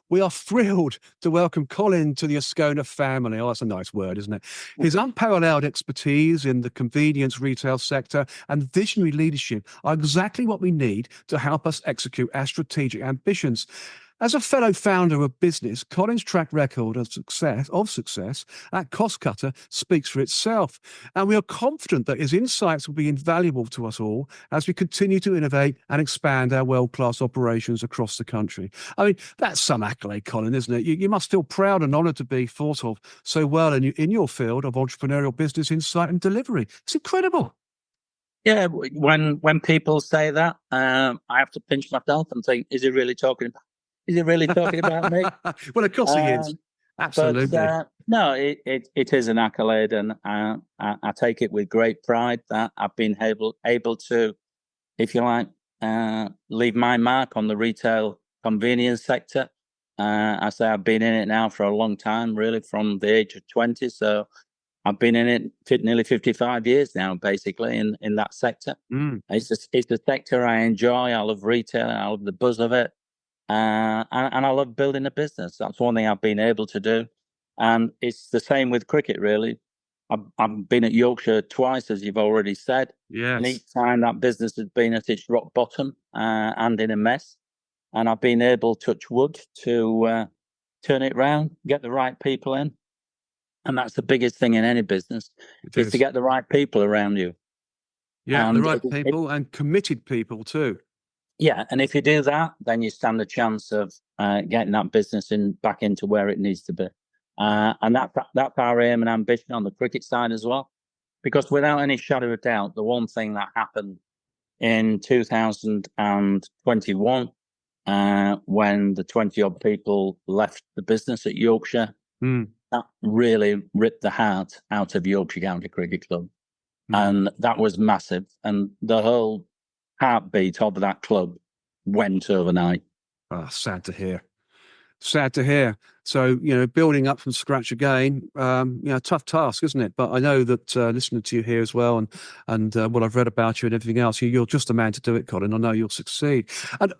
"We are thrilled to welcome Colin to the Ascona family." Oh, that's a nice word, isn't it? His unparalleled expertise in the convenience retail sector and visionary leadership are exactly what we need to help us execute our strategic ambitions. As a fellow founder of business, Colin's track record of success at Costcutter speaks for itself, and we are confident that his insights will be invaluable to us all as we continue to innovate and expand our world-class operations across the country. I mean, that's some accolade, Colin, isn't it? You must feel proud and honoured to be thought of so well in your field of entrepreneurial business insight and delivery. It's incredible. Yeah, when people say that, I have to pinch myself and think, is he really talking about? Is he really talking about me? Well, of course he is. Absolutely. But no, it is an accolade, and I take it with great pride that I've been able to, if you like, leave my mark on the retail convenience sector. I say I've been in it now for a long time, really, from the age of 20. So I've been in it nearly 55 years now, basically, in that sector. It's a sector I enjoy. I love retail. I love the buzz of it. And I love building a business. That's one thing I've been able to do. And it's the same with cricket, really. I've been at Yorkshire twice, as you've already said. Yes. And each time that business has been at its rock bottom and in a mess. And I've been able, touch wood, to turn it round, get the right people in. And that's the biggest thing in any business, is to get the right people around you. Yeah, and the right people and committed people too. Yeah, and if you do that, then you stand a chance of getting that business back into where it needs to be. And that's our aim and ambition on the cricket side as well. Because without any shadow of doubt, the one thing that happened in 2021, when the 20-odd people left the business at Yorkshire, that really ripped the heart out of Yorkshire County Cricket Club. And that was massive. And the whole heartbeat of that club went overnight. Oh, sad to hear. Sad to hear. So, building up from scratch again, tough task, isn't it? But I know that listening to you here as well and what I've read about you and everything else, you're just the man to do it, Colin. I know you'll succeed. And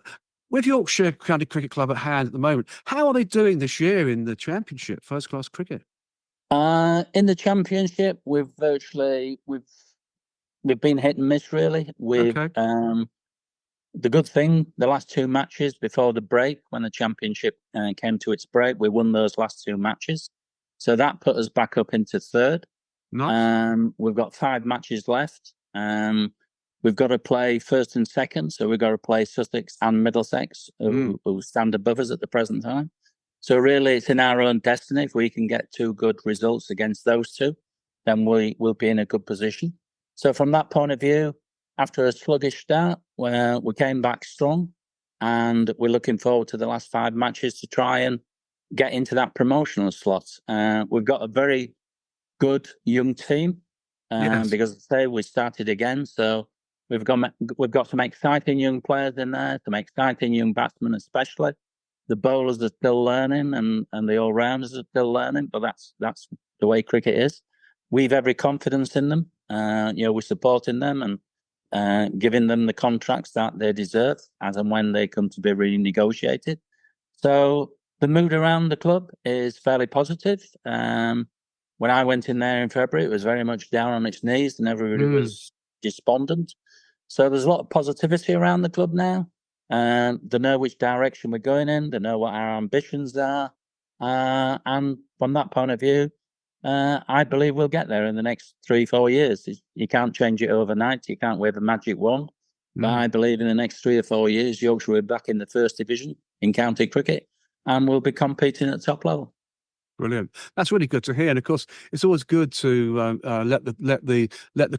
with Yorkshire County Cricket Club at hand at the moment, how are they doing this year in the Championship, first-class cricket? In the Championship, we've been hit and miss, really. the good thing, the last 2 matches before the break, when the championship came to its break, we won those last 2 matches. So that put us back up into third. Nice. We've got 5 matches left. We've got to play first and second. So we've got to play Sussex and Middlesex, who stand above us at the present time. So really, it's in our own destiny. If we can get 2 good results against those 2, then we'll be in a good position. So from that point of view, after a sluggish start, where we came back strong, and we're looking forward to the last 5 matches to try and get into that promotional slot. We've got a very good young team, because I say we started again, so we've got some exciting young players in there, some exciting young batsmen especially. The bowlers are still learning, and the all-rounders are still learning, but that's the way cricket is. We've every confidence in them. We're supporting them and giving them the contracts that they deserve as and when they come to be renegotiated. So the mood around the club is fairly positive. When I went in there in February, it was very much down on its knees and everybody was despondent. So there's a lot of positivity around the club now. They know which direction we're going in. They know what our ambitions are. And from that point of view, I believe we'll get there in the next 3-4 years. You can't change it overnight. You can't wave a magic wand. But I believe in the next 3 or 4 years, Yorkshire will be back in the first division in county cricket and we'll be competing at the top level. Brilliant. That's really good to hear. And of course, it's always good to let the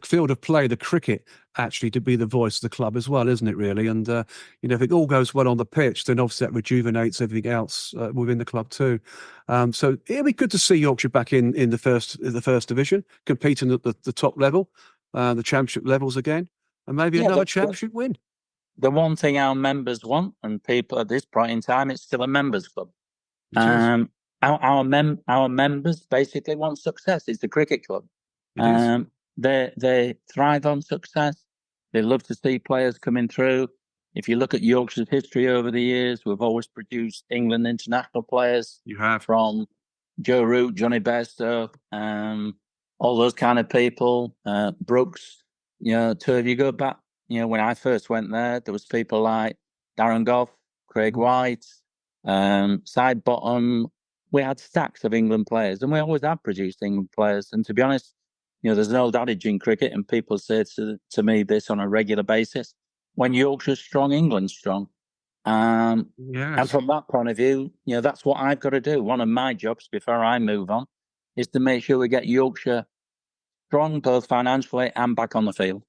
field of play, the cricket, actually to be the voice of the club as well, isn't it? Really, and if it all goes well on the pitch, then obviously that rejuvenates everything else within the club too. So it'll be good to see Yorkshire back in the first division, competing at the top level, the championship levels again, and maybe another championship win. The one thing our members want, and people at this point in time, it's still a members club. Our members basically want success. It's the cricket club. They thrive on success. They love to see players coming through. If you look at Yorkshire's history over the years, we've always produced England international players. You have from Joe Root, Johnny Bairstow, all those kind of people. Brooks. If you go back, when I first went there was people like Darren Gough, Craig White, Side Bottom. We had stacks of England players, and we always have produced England players. And to be honest, there's an old adage in cricket, and people say to me this on a regular basis: when Yorkshire's strong, England's strong. And from that point of view, that's what I've got to do. One of my jobs before I move on is to make sure we get Yorkshire strong, both financially and back on the field.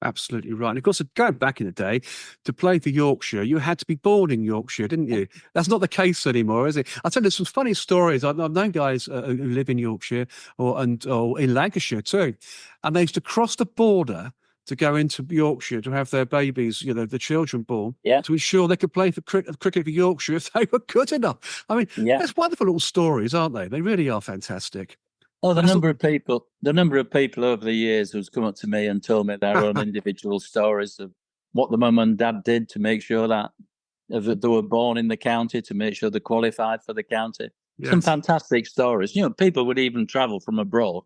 Absolutely right. And of course, going back in the day, to play for Yorkshire, you had to be born in Yorkshire, didn't you? That's not the case anymore, is it? I'll tell you some funny stories. I've known guys who live in Yorkshire or in Lancashire too, and they used to cross the border to go into Yorkshire to have their babies, the children born, to ensure they could play for cricket for Yorkshire if they were good enough. I mean, that's wonderful little stories, aren't they? They really are fantastic. Oh, the number of people over the years who's come up to me and told me their own individual stories of what the mum and dad did to make sure that they were born in the county, to make sure they qualified for the county. Yes. Some fantastic stories. People would even travel from abroad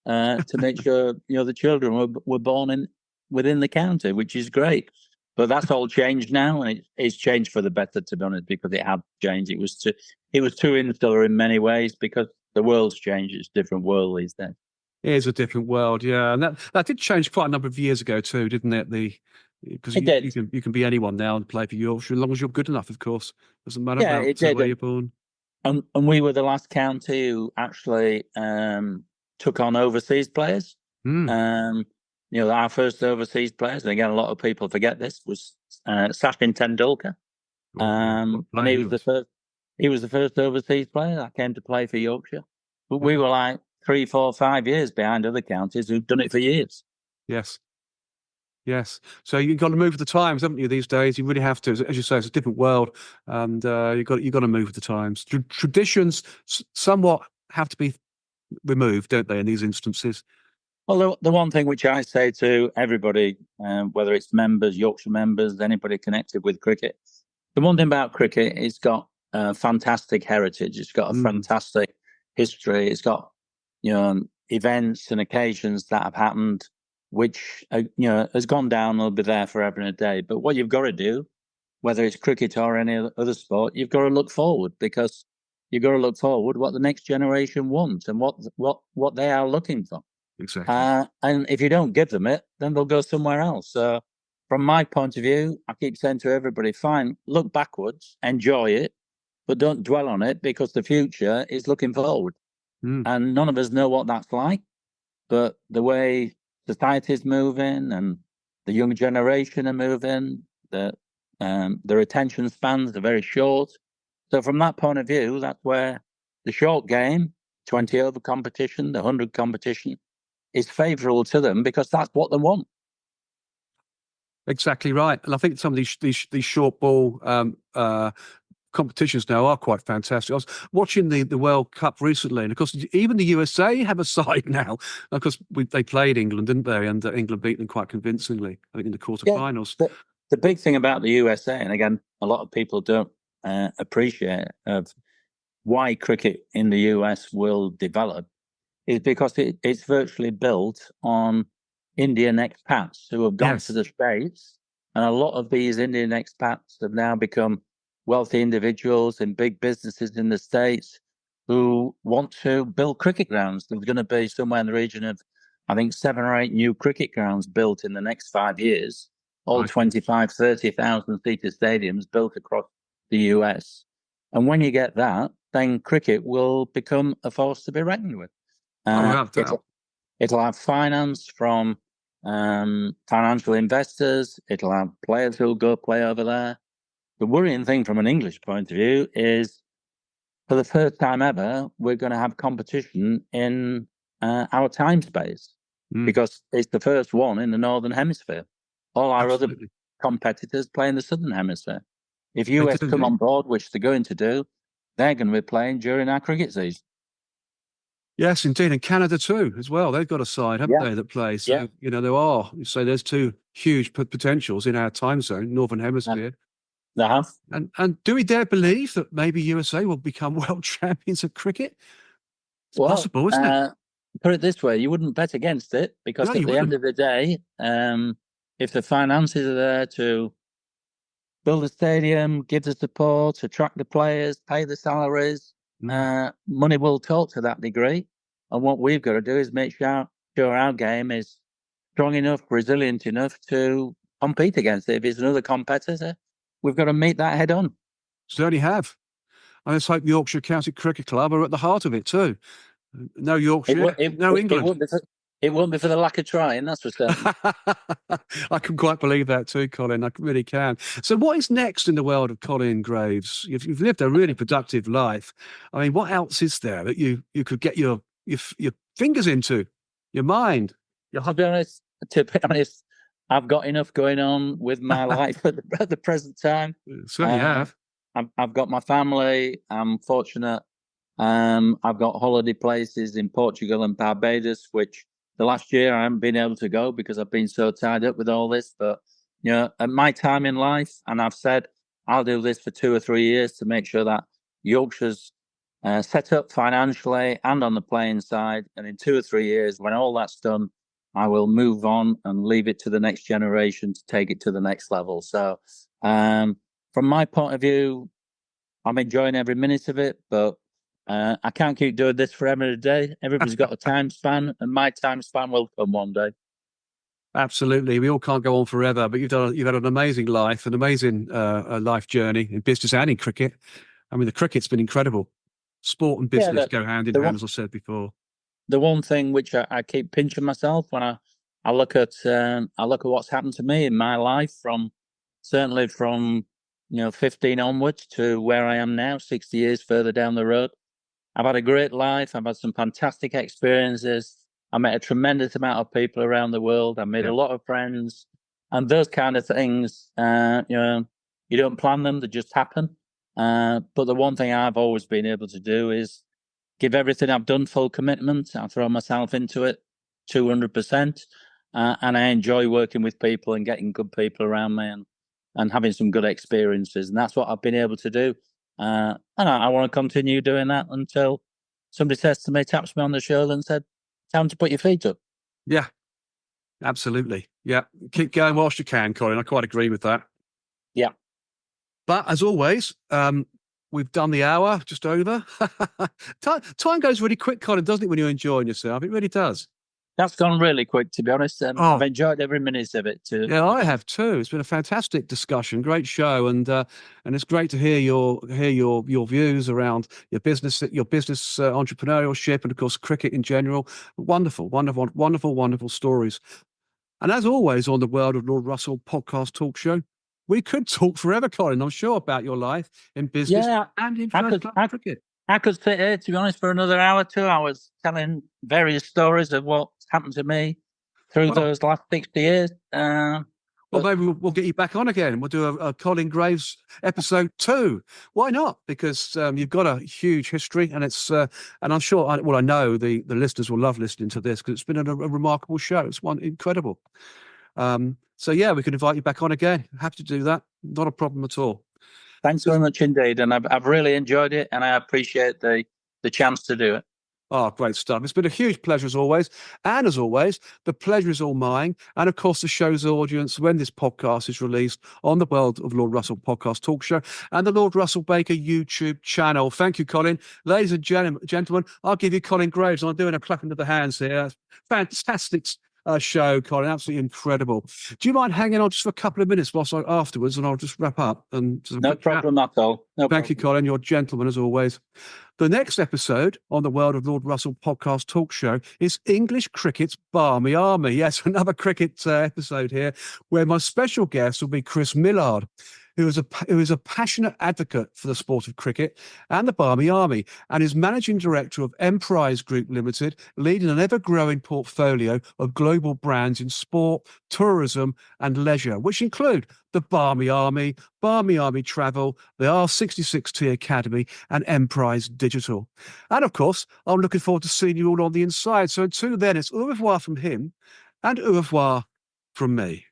to make sure, the children were born within the county, which is great. But that's all changed now, and it's changed for the better, to be honest, because it had changed. It was too insular in many ways because the world's changed. It's a different world these days. It is a different world, yeah. And that did change quite a number of years ago too, didn't it? Because you can be anyone now and play for Yorkshire, as long as you're good enough, of course. Doesn't matter about where you're born. And we were the last county who actually took on overseas players. Our first overseas players, and again, a lot of people forget this, was Sachin Tendulkar. And he was the first overseas player that came to play for Yorkshire. But we were like 3, 4, 5 years behind other counties who've done it for years. Yes. So you've got to move with the times, haven't you, these days? You really have to. As you say, it's a different world, and you've got to move with the times. Traditions somewhat have to be removed, don't they, in these instances? Well, the one thing which I say to everybody, whether it's members, Yorkshire members, anybody connected with cricket, the one thing about cricket, it's got fantastic heritage. It's got a fantastic history. It's got, events and occasions that have happened which has gone down, will be there forever and a day. But what you've got to do, whether it's cricket or any other sport, you've got to look forward, because you've got to look forward what the next generation wants and what they are looking for. Exactly. And if you don't give them it, then they'll go somewhere else. So from my point of view, I keep saying to everybody, fine, look backwards, enjoy it, but don't dwell on it, because the future is looking forward. And none of us know what that's like. But the way society is moving and the young generation are moving, their attention spans are very short. So from that point of view, that's where the short game, 20 over competition, the 100 competition, is favourable to them, because that's what they want. Exactly right. And I think some of these short ball competitions now are quite fantastic. I was watching the World Cup recently, and of course, even the USA have a side now. Of course, they played England, didn't they? And England beat them quite convincingly, I think, in the quarterfinals. Yeah, the big thing about the USA, and again, a lot of people don't appreciate of why cricket in the US will develop, is because it's virtually built on Indian expats who have gone to the States. And a lot of these Indian expats have now become wealthy individuals in big businesses in the States who want to build cricket grounds. There's going to be somewhere in the region of, I think, 7 or 8 new cricket grounds built in the next 5 years, all 25, 30,000 seater stadiums built across the US. And when you get that, then cricket will become a force to be reckoned with. It'll have finance from financial investors. It'll have players who'll go play over there. The worrying thing from an English point of view is, for the first time ever, we're going to have competition in our time space, because it's the first one in the Northern Hemisphere. All our other competitors play in the Southern Hemisphere. If US come on board, which they're going to do, they're going to be playing during our cricket season. Yes, indeed. And Canada too, as well. They've got a side, haven't they, that play. So, there are. So there's 2 huge potentials in our time zone, Northern Hemisphere. They have. And do we dare believe that maybe USA will become world champions of cricket? It's possible, isn't it? Put it this way, you wouldn't bet against it, because at the end of the day, if the finances are there to build a stadium, give the support, attract the players, pay the salaries, money will talk to that degree. And what we've got to do is make sure our game is strong enough, resilient enough to compete against it. If it's another competitor, we've got to meet that head on. Certainly have. And let's hope Yorkshire County Cricket Club are at the heart of it too. No Yorkshire, no England. It won't be for the lack of trying, that's for certain. I can quite believe that too, Colin. I really can. So what is next in the world of Colin Graves? You've lived a really productive life. I mean, what else is there that you could get your fingers into, your mind? To be honest, I've got enough going on with my life at the present time. Certainly have. I've got my family. I'm fortunate. I've got holiday places in Portugal and Barbados, which the last year I haven't been able to go because I've been so tied up with all this. But, at my time in life, and I've said I'll do this for 2 or 3 years to make sure that Yorkshire's set up financially and on the playing side. And in 2 or 3 years, when all that's done, I will move on and leave it to the next generation to take it to the next level. So from my point of view, I'm enjoying every minute of it, but I can't keep doing this forever and a day. Everybody's got a time span, and my time span will come one day. Absolutely. We all can't go on forever, but you've had an amazing life, an amazing life journey in business and in cricket. I mean, the cricket's been incredible. Sport and business go hand in hand, as I said before. The one thing which I keep pinching myself when I look at what's happened to me in my life, certainly from 15 onwards to where I am now, 60 years further down the road. I've had a great life. I've had some fantastic experiences. I met a tremendous amount of people around the world. I made a lot of friends, and those kind of things, you don't plan them; they just happen. But the one thing I've always been able to do is give everything I've done full commitment. I throw myself into it 200%, and I enjoy working with people and getting good people around me and having some good experiences. And that's what I've been able to do. And I want to continue doing that until somebody says to me, taps me on the shoulder and said, time to put your feet up. Yeah. Absolutely. Yeah. Keep going whilst you can, Colin. I quite agree with that. Yeah. But as always, we've done the hour, just over. Time goes really quick, Colin, doesn't it, when you're enjoying yourself? It really does. That's gone really quick, to be honest. I've enjoyed every minute of it too. Yeah, I have too. It's been a fantastic discussion, great show, and it's great to hear your views around your business entrepreneurship, and of course cricket in general. Wonderful stories. And as always on the World of Lord Russell podcast talk show, we could talk forever, Colin, I'm sure, about your life in business and in first-class cricket. I could sit here, to be honest, for another hour, 2 hours, telling various stories of what's happened to me through those last 60 years. Well, maybe we'll get you back on again. We'll do a Colin Graves episode 2. Why not? Because you've got a huge history, and it's and I'm sure. I know the listeners will love listening to this because it's been a remarkable show. It's incredible. So yeah, we can invite you back on again. Happy to do that. Not a problem at all. Thanks very much indeed, and I've really enjoyed it, and I appreciate the chance to do it. Oh, great stuff. It's been a huge pleasure as always. And as always, the pleasure is all mine. And of course, the show's audience when this podcast is released on the World of Lord Russell podcast talk show and the Lord Russell Baker YouTube channel. Thank you, Colin. Ladies and gentlemen, I'll give you Colin Graves. I'm doing a clapping of the hands here. Fantastic show, Colin. Absolutely incredible. Do you mind hanging on just for a couple of minutes afterwards, and I'll just wrap up? No problem at all. Thank you, Colin. You're a gentleman as always. The next episode on the World of Lord Russell podcast talk show is English Cricket's Barmy Army. Yes, another cricket episode here, where my special guest will be Chris Millard, who is a passionate advocate for the sport of cricket and the Barmy Army, and is managing director of Emprise Group Limited, leading an ever-growing portfolio of global brands in sport, tourism, and leisure, which include the Barmy Army Travel, the R66T Academy, and Emprise Digital. And of course, I'm looking forward to seeing you all on the inside. So until then, it's au revoir from him and au revoir from me.